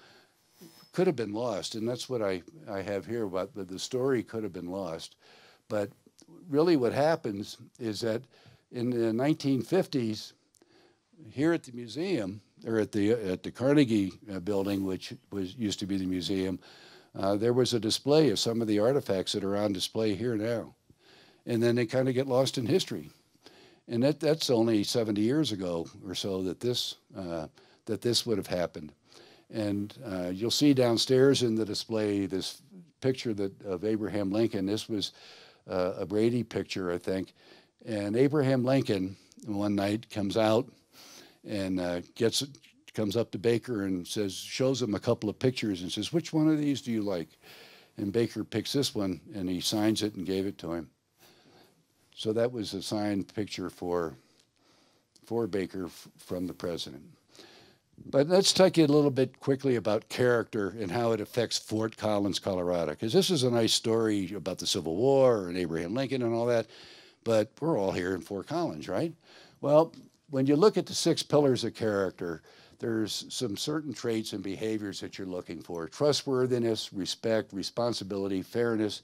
could have been lost. And that's what I have here about the story could have been lost. But really what happens is that in the 1950s, here at the museum, or at the Carnegie building, which used to be the museum, there was a display of some of the artifacts that are on display here now. And then they kind of get lost in history. And that's only 70 years ago or so that this would have happened. And you'll see downstairs in the display this picture of Abraham Lincoln. This was a Brady picture, I think. And Abraham Lincoln one night comes out and comes up to Baker and shows him a couple of pictures and says, "Which one of these do you like?" And Baker picks this one, and he signs it and gave it to him. So that was a signed picture for Baker from the president. But let's talk you a little bit quickly about character and how it affects Fort Collins, Colorado, because this is a nice story about the Civil War and Abraham Lincoln and all that, but we're all here in Fort Collins, right? Well, when you look at the 6 pillars of character, there's some certain traits and behaviors that you're looking for: trustworthiness, respect, responsibility, fairness,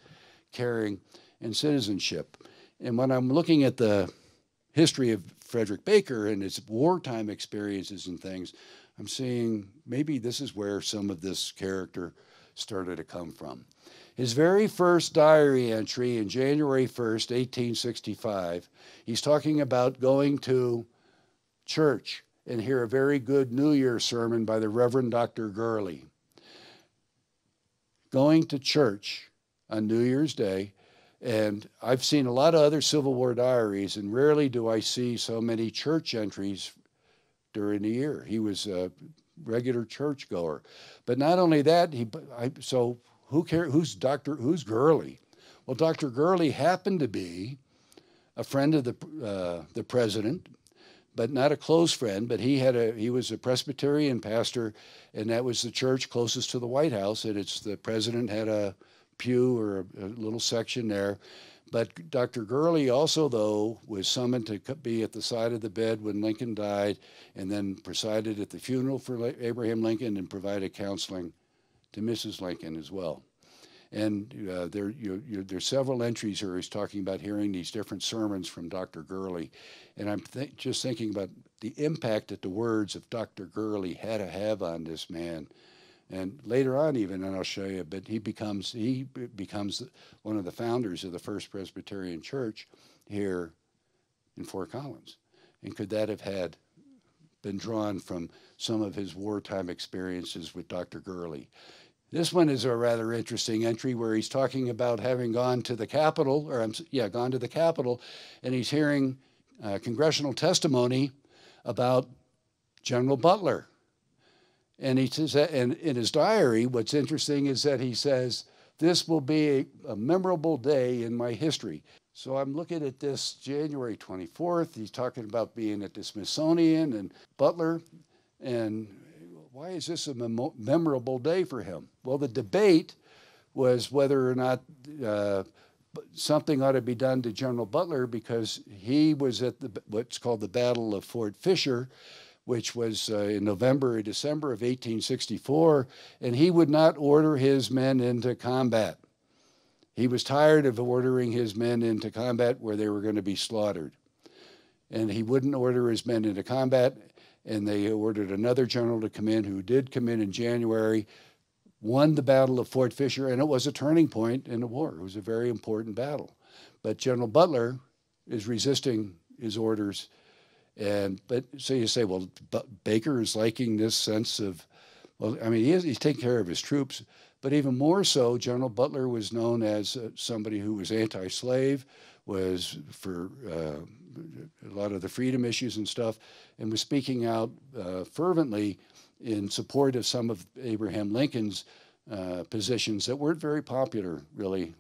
caring, and citizenship. And when I'm looking at the history of Frederick Baker and his wartime experiences and things, I'm seeing maybe this is where some of this character started to come from. His very first diary entry in January 1st, 1865, he's talking about going to church and hear a very good New Year's sermon by the Reverend Dr. Gurley. Going to church on New Year's Day. And I've seen a lot of other Civil War diaries, and rarely do I see so many church entries during the year. He was a regular churchgoer. But not only that, so who cares? Who's Gurley? Well, Dr. Gurley happened to be a friend of the president, but not a close friend. But he was a Presbyterian pastor, and that was the church closest to the White House. And the president had a pew or a little section there. But Dr. Gurley also, though, was summoned to be at the side of the bed when Lincoln died, and then presided at the funeral for Abraham Lincoln and provided counseling to Mrs. Lincoln as well. And there's several entries where he's talking about hearing these different sermons from Dr. Gurley. And I'm just thinking about the impact that the words of Dr. Gurley had to have on this man. And later on even, and I'll show you, but he becomes one of the founders of the First Presbyterian Church here in Fort Collins. And could that have been drawn from some of his wartime experiences with Dr. Gurley? This one is a rather interesting entry where he's talking about having gone to the Capitol, gone to the Capitol, and he's hearing congressional testimony about General Butler. And he says, and in his diary, what's interesting is that he says, this will be a memorable day in my history. So I'm looking at this January 24th. He's talking about being at the Smithsonian and Butler. And why is this a memorable day for him? Well, the debate was whether or not something ought to be done to General Butler, because he was at what's called the Battle of Fort Fisher, which was in November or December of 1864, and he would not order his men into combat. He was tired of ordering his men into combat where they were going to be slaughtered. And he wouldn't order his men into combat, and they ordered another general to come in, who did come in January, won the Battle of Fort Fisher, and it was a turning point in the war. It was a very important battle. But General Butler is resisting his orders. But so you say, well, Baker is liking this sense of, well, I mean, he's taking care of his troops, but even more so, General Butler was known as somebody who was anti-slave, was for a lot of the freedom issues and stuff, and was speaking out fervently in support of some of Abraham Lincoln's positions that weren't very popular, really,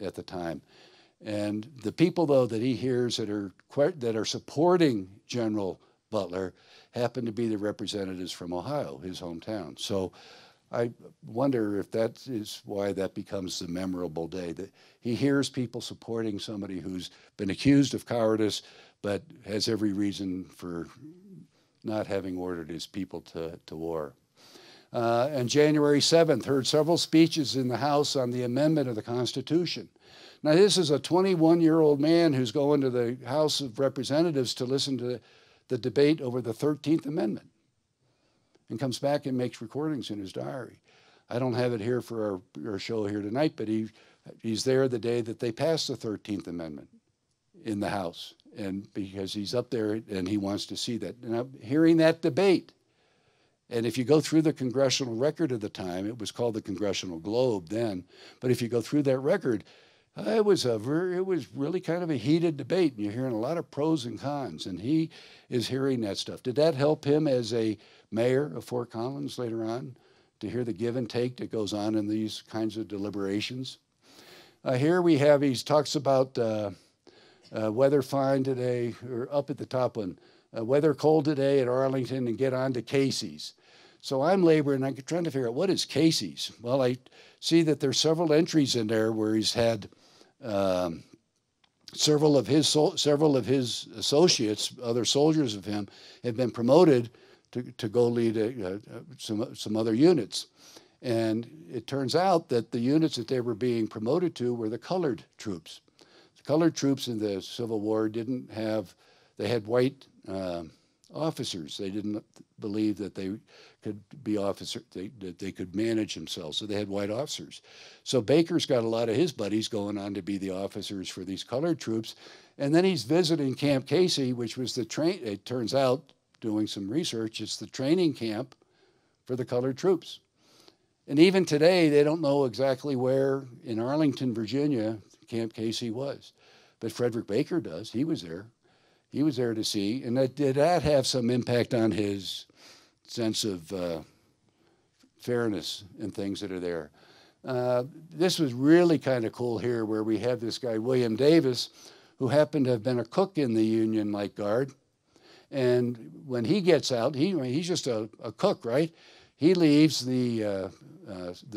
at the time. And the people, though, that he hears that are supporting General Butler happen to be the representatives from Ohio, his hometown. So I wonder if that is why that becomes the memorable day, that he hears people supporting somebody who's been accused of cowardice, but has every reason for not having ordered his people to war. And January 7th, heard several speeches in the House on the amendment of the Constitution. Now, this is a 21-year-old man who's going to the House of Representatives to listen to the debate over the 13th Amendment, and comes back and makes recordings in his diary. I don't have it here for our show here tonight, but he's there the day that they passed the 13th Amendment in the House, and because he's up there and he wants to see that. And I'm hearing that debate. And if you go through the congressional record of the time, it was called the Congressional Globe then, but if you go through that record, it was really kind of a heated debate, and you're hearing a lot of pros and cons, and he is hearing that stuff. Did that help him as a mayor of Fort Collins later on, to hear the give and take that goes on in these kinds of deliberations? Here we have, he talks about weather fine today, or up at the top one, weather cold today at Arlington and get on to Casey's. So I'm laboring, I'm trying to figure out, what is Casey's? Well, I see that there's several entries in there where he's had several of his associates, other soldiers of him, have been promoted to go lead some other units. And it turns out that the units that they were being promoted to were the colored troops. The colored troops in the Civil War they had white officers. They didn't believe that they could be officers, that they could manage themselves, so they had white officers. So Baker's got a lot of his buddies going on to be the officers for these colored troops, and then he's visiting Camp Casey, which was it turns out, doing some research, it's the training camp for the colored troops. And even today, they don't know exactly where in Arlington, Virginia, Camp Casey was. But Frederick Baker does. He was there. He was there to see. And did that have some impact on his sense of fairness and things that are there? This was really kind of cool here, where we have this guy, William Davis, who happened to have been a cook in the Union Light Guard. And when he gets out, he's just a cook, right? He leaves the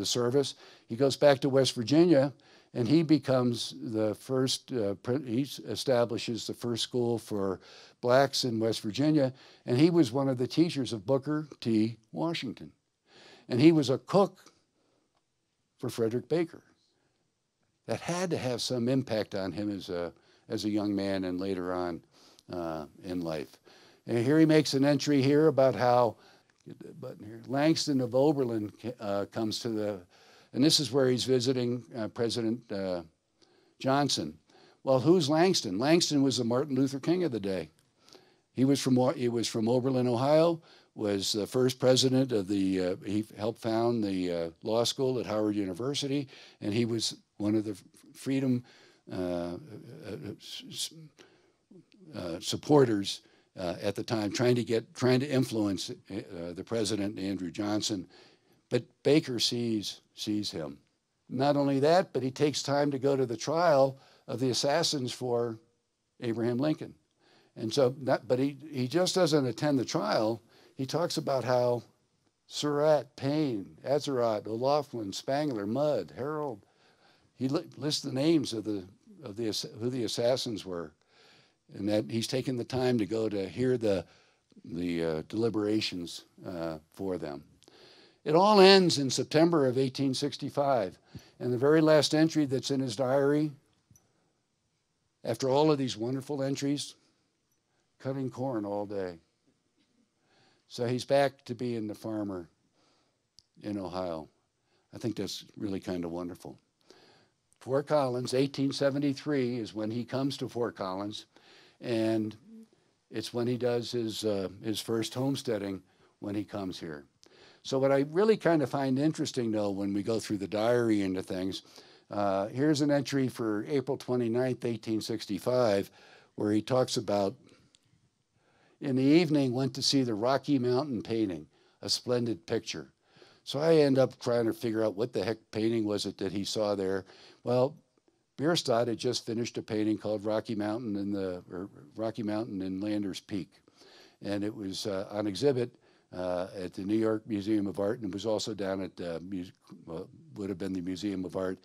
service. He goes back to West Virginia, and he becomes the first, he establishes the first school for blacks in West Virginia, and he was one of the teachers of Booker T. Washington. And he was a cook for Frederick Baker. That had to have some impact on him as a young man and later on in life. And here he makes an entry here about how Langston of Oberlin comes to and this is where he's visiting President Johnson. Well, who's Langston? Langston was the Martin Luther King of the day. He was from Oberlin, Ohio. Was the first president of the. He helped found the law school at Howard University, and he was one of the freedom supporters at the time, trying to influence the president, Andrew Johnson. But Baker sees him. Not only that, but he takes time to go to the trial of the assassins for Abraham Lincoln. And so, but he just doesn't attend the trial. He talks about how Surratt, Payne, Atzerodt, O'Loughlin, Spangler, Mudd, Harold. He lists the names of who the assassins were, and that he's taken the time to go to hear the deliberations for them. It all ends in September of 1865, and the very last entry that's in his diary, after all of these wonderful entries, cutting corn all day. So he's back to being the farmer in Ohio. I think that's really kind of wonderful. Fort Collins, 1873 is when he comes to Fort Collins, and it's when he does his first homesteading when he comes here. So what I really kind of find interesting, though, when we go through the diary into things, here's an entry for April 29th, 1865, where he talks about, in the evening, went to see the Rocky Mountain painting, a splendid picture. So I end up trying to figure out what the heck painting was it that he saw there. Well, Bierstadt had just finished a painting called Rocky Mountain in Landers Peak. And it was on exhibit at the New York Museum of Art, and it was also down at would have been the Museum of Art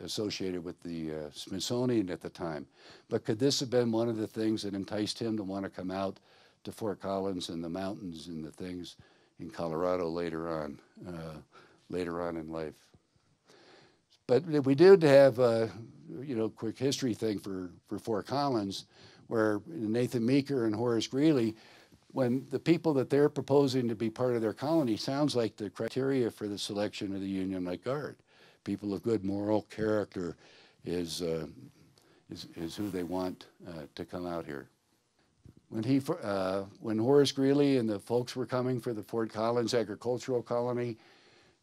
associated with the Smithsonian at the time. But could this have been one of the things that enticed him to want to come out to Fort Collins and the mountains and the things in Colorado later on in life? But we did have a quick history thing for Fort Collins, where Nathan Meeker and Horace Greeley, when the people that they're proposing to be part of their colony, sounds like the criteria for the selection of the Union Night Guard. People of good moral character is who they want to come out here. When Horace Greeley and the folks were coming for the Fort Collins agricultural colony,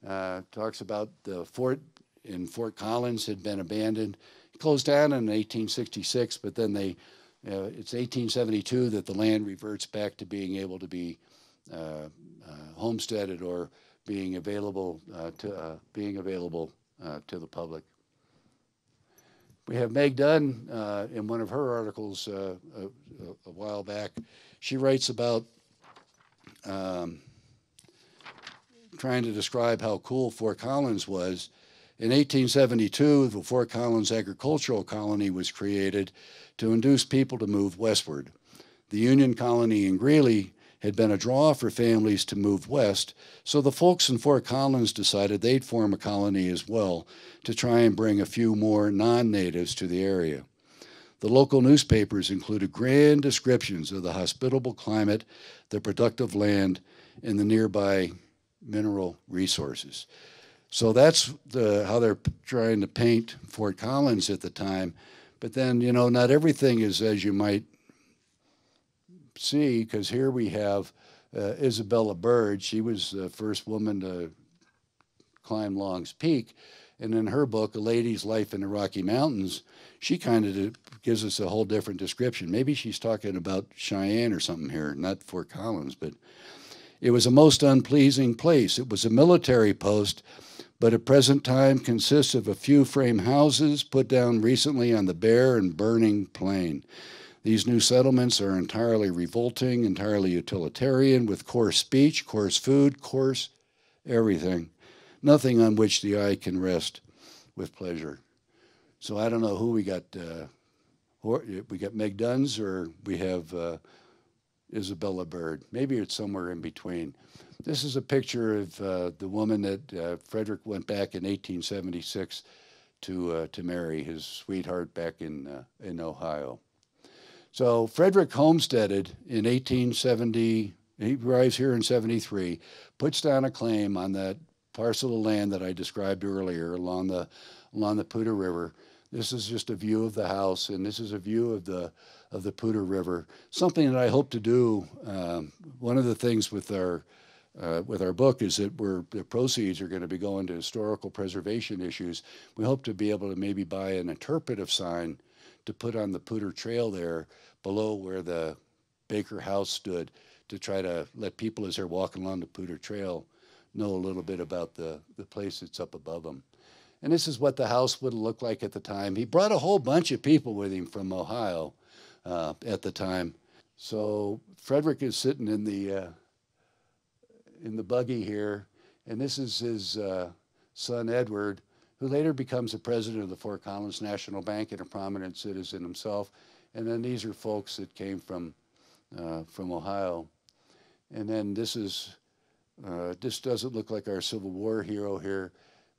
talks about the fort in Fort Collins had been abandoned. It closed down in 1866, but then it's 1872 that the land reverts back to being able to be homesteaded or being available to the public. We have Meg Dunn in one of her articles a while back. She writes about trying to describe how cool Fort Collins was. In 1872, the Fort Collins agricultural colony was created to induce people to move westward. The Union colony in Greeley had been a draw for families to move west, so the folks in Fort Collins decided they'd form a colony as well to try and bring a few more non-natives to the area. The local newspapers included grand descriptions of the hospitable climate, the productive land, and the nearby mineral resources. So that's how they're trying to paint Fort Collins at the time. But then, not everything is as you might see, because here we have Isabella Burge. She was the first woman to climb Long's Peak. And in her book, A Lady's Life in the Rocky Mountains, she kind of gives us a whole different description. Maybe she's talking about Cheyenne or something here, not Fort Collins. But it was a most unpleasing place. It was a military post, but at present time consists of a few frame houses put down recently on the bare and burning plain. These new settlements are entirely revolting, entirely utilitarian, with coarse speech, coarse food, coarse everything. Nothing on which the eye can rest with pleasure. So I don't know who we got. We got Meg Dunn's, or we have Isabella Burge. Maybe it's somewhere in between. This is a picture of the woman that Frederick went back in 1876 to marry, his sweetheart back in Ohio. So Frederick homesteaded in 1870. He arrives here in 73, puts down a claim on that parcel of land that I described earlier along the Poudre River. This is just a view of the house, and this is a view of the Poudre River. Something that I hope to do. One of the things with our book is that the proceeds are going to be going to historical preservation issues. We hope to be able to maybe buy an interpretive sign to put on the Poudre Trail there below where the Baker house stood, to try to let people as they're walking along the Poudre Trail know a little bit about the place that's up above them. And this is what the house would look like at the time. He brought a whole bunch of people with him from Ohio at the time. So Frederick is sitting in the buggy here, and this is his son Edward, who later becomes the president of the Fort Collins National Bank and a prominent citizen himself. And then these are folks that came from Ohio. And then this doesn't look like our Civil War hero here.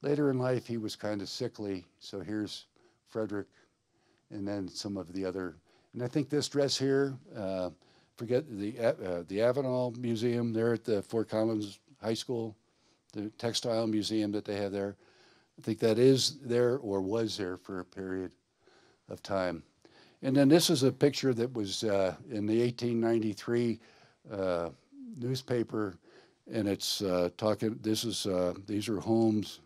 Later in life, he was kind of sickly. So here's Frederick, and then some of the other. And I think this dress here, forget the Avenel Museum there at the Fort Collins High School, the textile museum that they have there. I think that is there or was there for a period of time. And then this is a picture that was in the 1893 newspaper, and it's talking. These are homes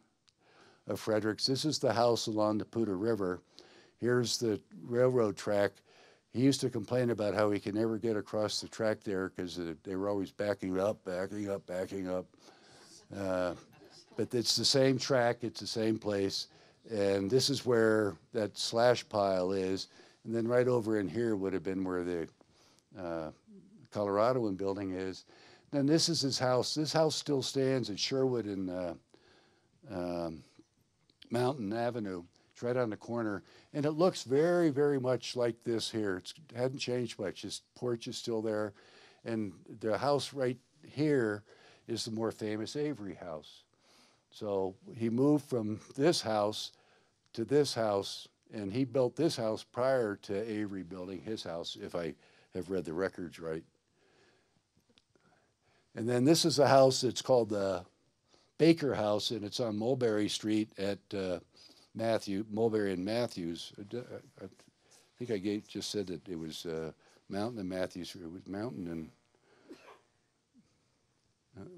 of Frederick's. This is the house along the Poudre River. Here's the railroad track. He used to complain about how he could never get across the track there because they were always backing up. But it's the same track, it's the same place, and this is where that slash pile is. And then right over in here would have been where the Coloradoan building is. Then this is his house. This house still stands at Sherwood and Mountain Avenue. It's right on the corner. And it looks very, very much like this here. It hadn't changed much. His porch is still there. And the house right here is the more famous Avery House. So he moved from this house to this house, and he built this house prior to Avery building his house, if I have read the records right. And then this is a house that's called the Baker House, and it's on Mulberry Street at Mulberry and Matthews. I think I just said that it was Mountain and Matthews. It was Mountain and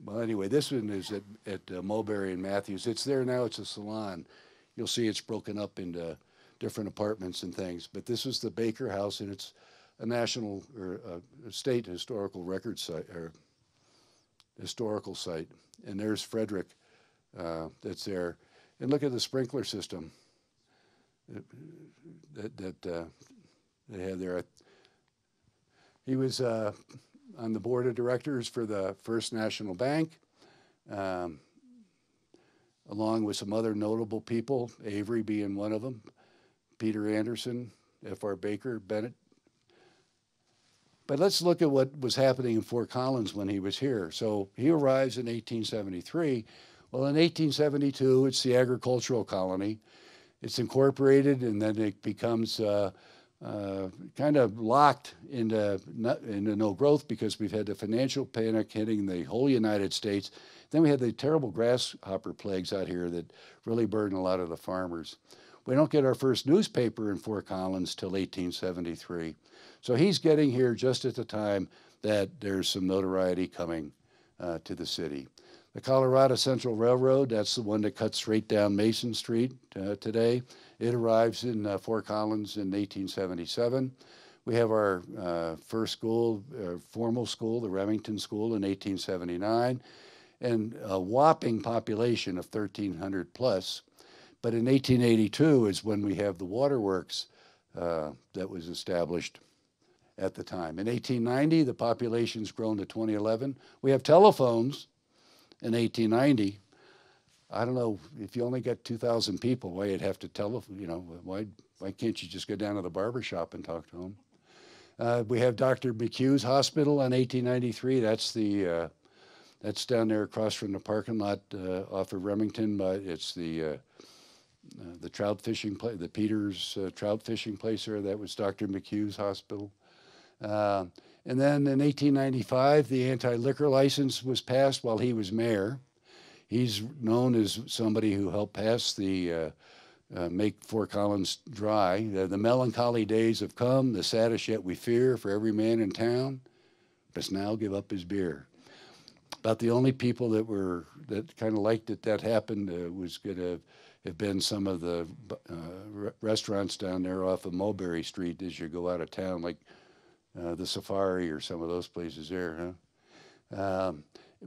well, anyway, this one is at Mulberry and Matthews. It's there now. It's a salon. You'll see it's broken up into different apartments and things. But this is the Baker House, and it's a national or a state historical record site or historical site. And there's Frederick that's there. And look at the sprinkler system that they had there. He was on the board of directors for the First National Bank, along with some other notable people, Avery being one of them, Peter Anderson, F.R. Baker, Bennett. But let's look at what was happening in Fort Collins when he was here. So he arrives in 1873. Well, in 1872, it's the agricultural colony. It's incorporated, and then it becomes kind of locked into no growth because we've had the financial panic hitting the whole United States. Then we had the terrible grasshopper plagues out here that really burdened a lot of the farmers. We don't get our first newspaper in Fort Collins till 1873. So he's getting here just at the time that there's some notoriety coming to the city. The Colorado Central Railroad, that's the one that cuts straight down Mason Street today. It arrives in Fort Collins in 1877. We have our first school, formal school, the Remington School in 1879, and a whopping population of 1,300 plus. But in 1882 is when we have the waterworks that was established at the time. In 1890, the population's grown to 2011. We have telephones in 1890. I don't know, if you only got 2,000 people, why you'd have to why can't you just go down to the barber shop and talk to them? We have Dr. McHugh's Hospital in 1893. That's down there across from the parking lot off of Remington, but it's the trout fishing place, the Peters trout fishing place there. That was Dr. McHugh's Hospital. And then in 1895, the anti-liquor license was passed while he was mayor. He's known as somebody who helped pass the make Fort Collins dry. The melancholy days have come, the saddest yet we fear for every man in town must now give up his beer. About the only people that kind of liked that happened was going to have been some of the restaurants down there off of Mulberry Street as you go out of town, like the Safari or some of those places there, huh?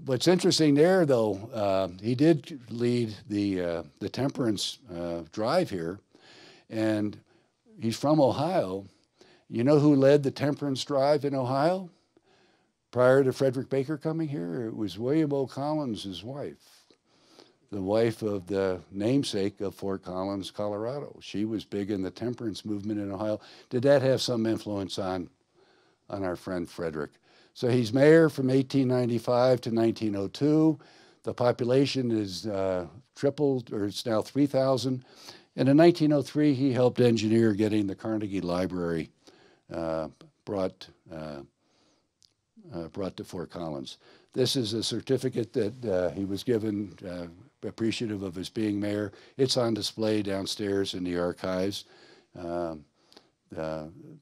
What's interesting there, though, he did lead the temperance drive here, and he's from Ohio. You know who led the temperance drive in Ohio prior to Frederick Baker coming here? It was William O. Collins' wife, the wife of the namesake of Fort Collins, Colorado. She was big in the temperance movement in Ohio. Did that have some influence on our friend Frederick? So he's mayor from 1895 to 1902. The population is tripled, or it's now 3,000. And in 1903, he helped engineer getting the Carnegie Library brought to Fort Collins. This is a certificate that he was given, appreciative of his being mayor. It's on display downstairs in the archives.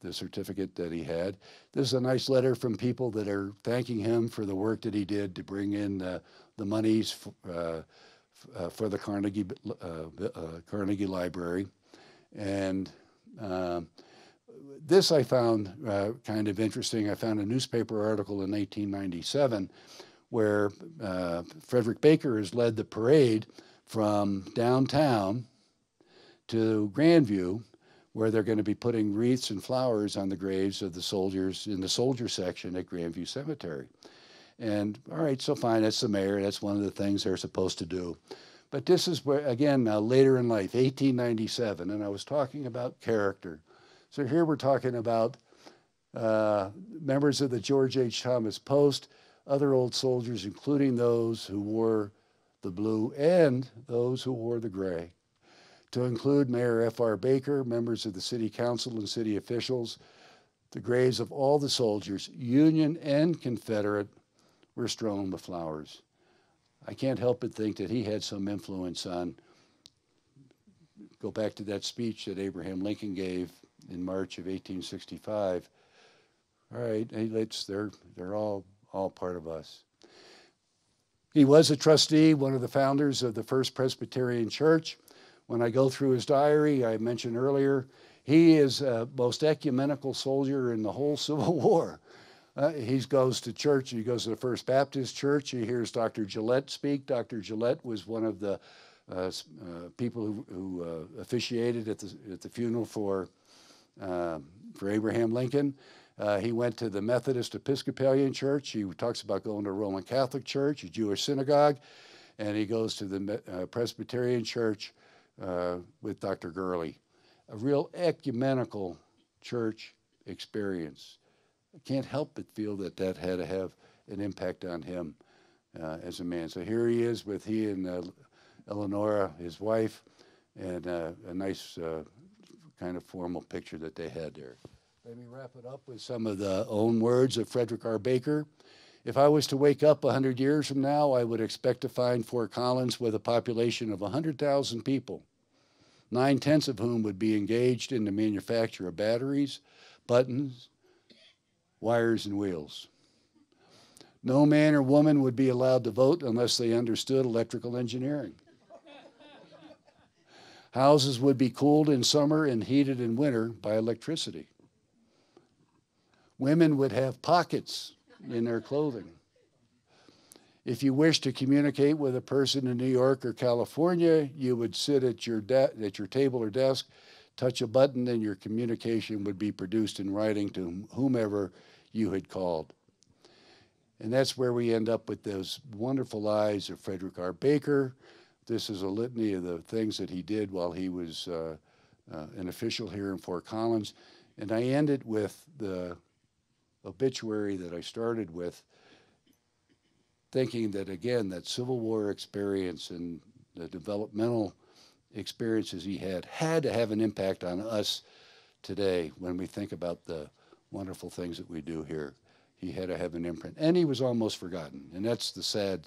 The certificate that he had. This is a nice letter from people that are thanking him for the work that he did to bring in the monies for the Carnegie Library. And this I found kind of interesting. I found a newspaper article in 1897 where Frederick Baker has led the parade from downtown to Grandview, where they're going to be putting wreaths and flowers on the graves of the soldiers in the soldier section at Grandview Cemetery. And all right, so fine, that's the mayor, that's one of the things they're supposed to do. But this is where, again, now later in life, 1897, and I was talking about character. So here we're talking about members of the George H. Thomas Post, other old soldiers, including those who wore the blue and those who wore the gray, to include Mayor F.R. Baker, members of the city council and city officials. The graves of all the soldiers, Union and Confederate, were strewn with flowers. I can't help but think that he had some influence on, go back to that speech that Abraham Lincoln gave in March of 1865. All right, hey, they're all part of us. He was a trustee, one of the founders of the First Presbyterian Church. When I go through his diary, I mentioned earlier, he is the most ecumenical soldier in the whole Civil War. He goes to church, he goes to the First Baptist Church, he hears Dr. Gillette speak. Dr. Gillette was one of the people who officiated at the funeral for Abraham Lincoln. He went to the Methodist Episcopalian Church. He talks about going to a Roman Catholic Church, a Jewish synagogue, and he goes to the Presbyterian Church with Dr. Gurley. A real ecumenical church experience. I can't help but feel that had to have an impact on him as a man. So here he is with he and Eleonora, his wife, and a nice kind of formal picture that they had there. Let me wrap it up with some of the own words of Frederick R. Baker. If I was to wake up 100 years from now, I would expect to find Fort Collins with a population of 100,000 people, 9/10 of whom would be engaged in the manufacture of batteries, buttons, wires, and wheels. No man or woman would be allowed to vote unless they understood electrical engineering. Houses would be cooled in summer and heated in winter by electricity. Women would have pockets in their clothing. If you wish to communicate with a person in New York or California, you would sit at your table or desk, touch a button, and your communication would be produced in writing to whomever you had called. And that's where we end up with those wonderful lives of Frederick R. Baker. This is a litany of the things that he did while he was an official here in Fort Collins. And I end it with the obituary that I started with, thinking that, again, that Civil War experience and the developmental experiences he had to have an impact on us today when we think about the wonderful things that we do here. He had to have an imprint. And he was almost forgotten. And that's the sad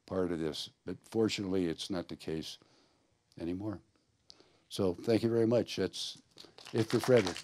part of this. But fortunately, it's not the case anymore. So thank you very much. That's it for Frederick.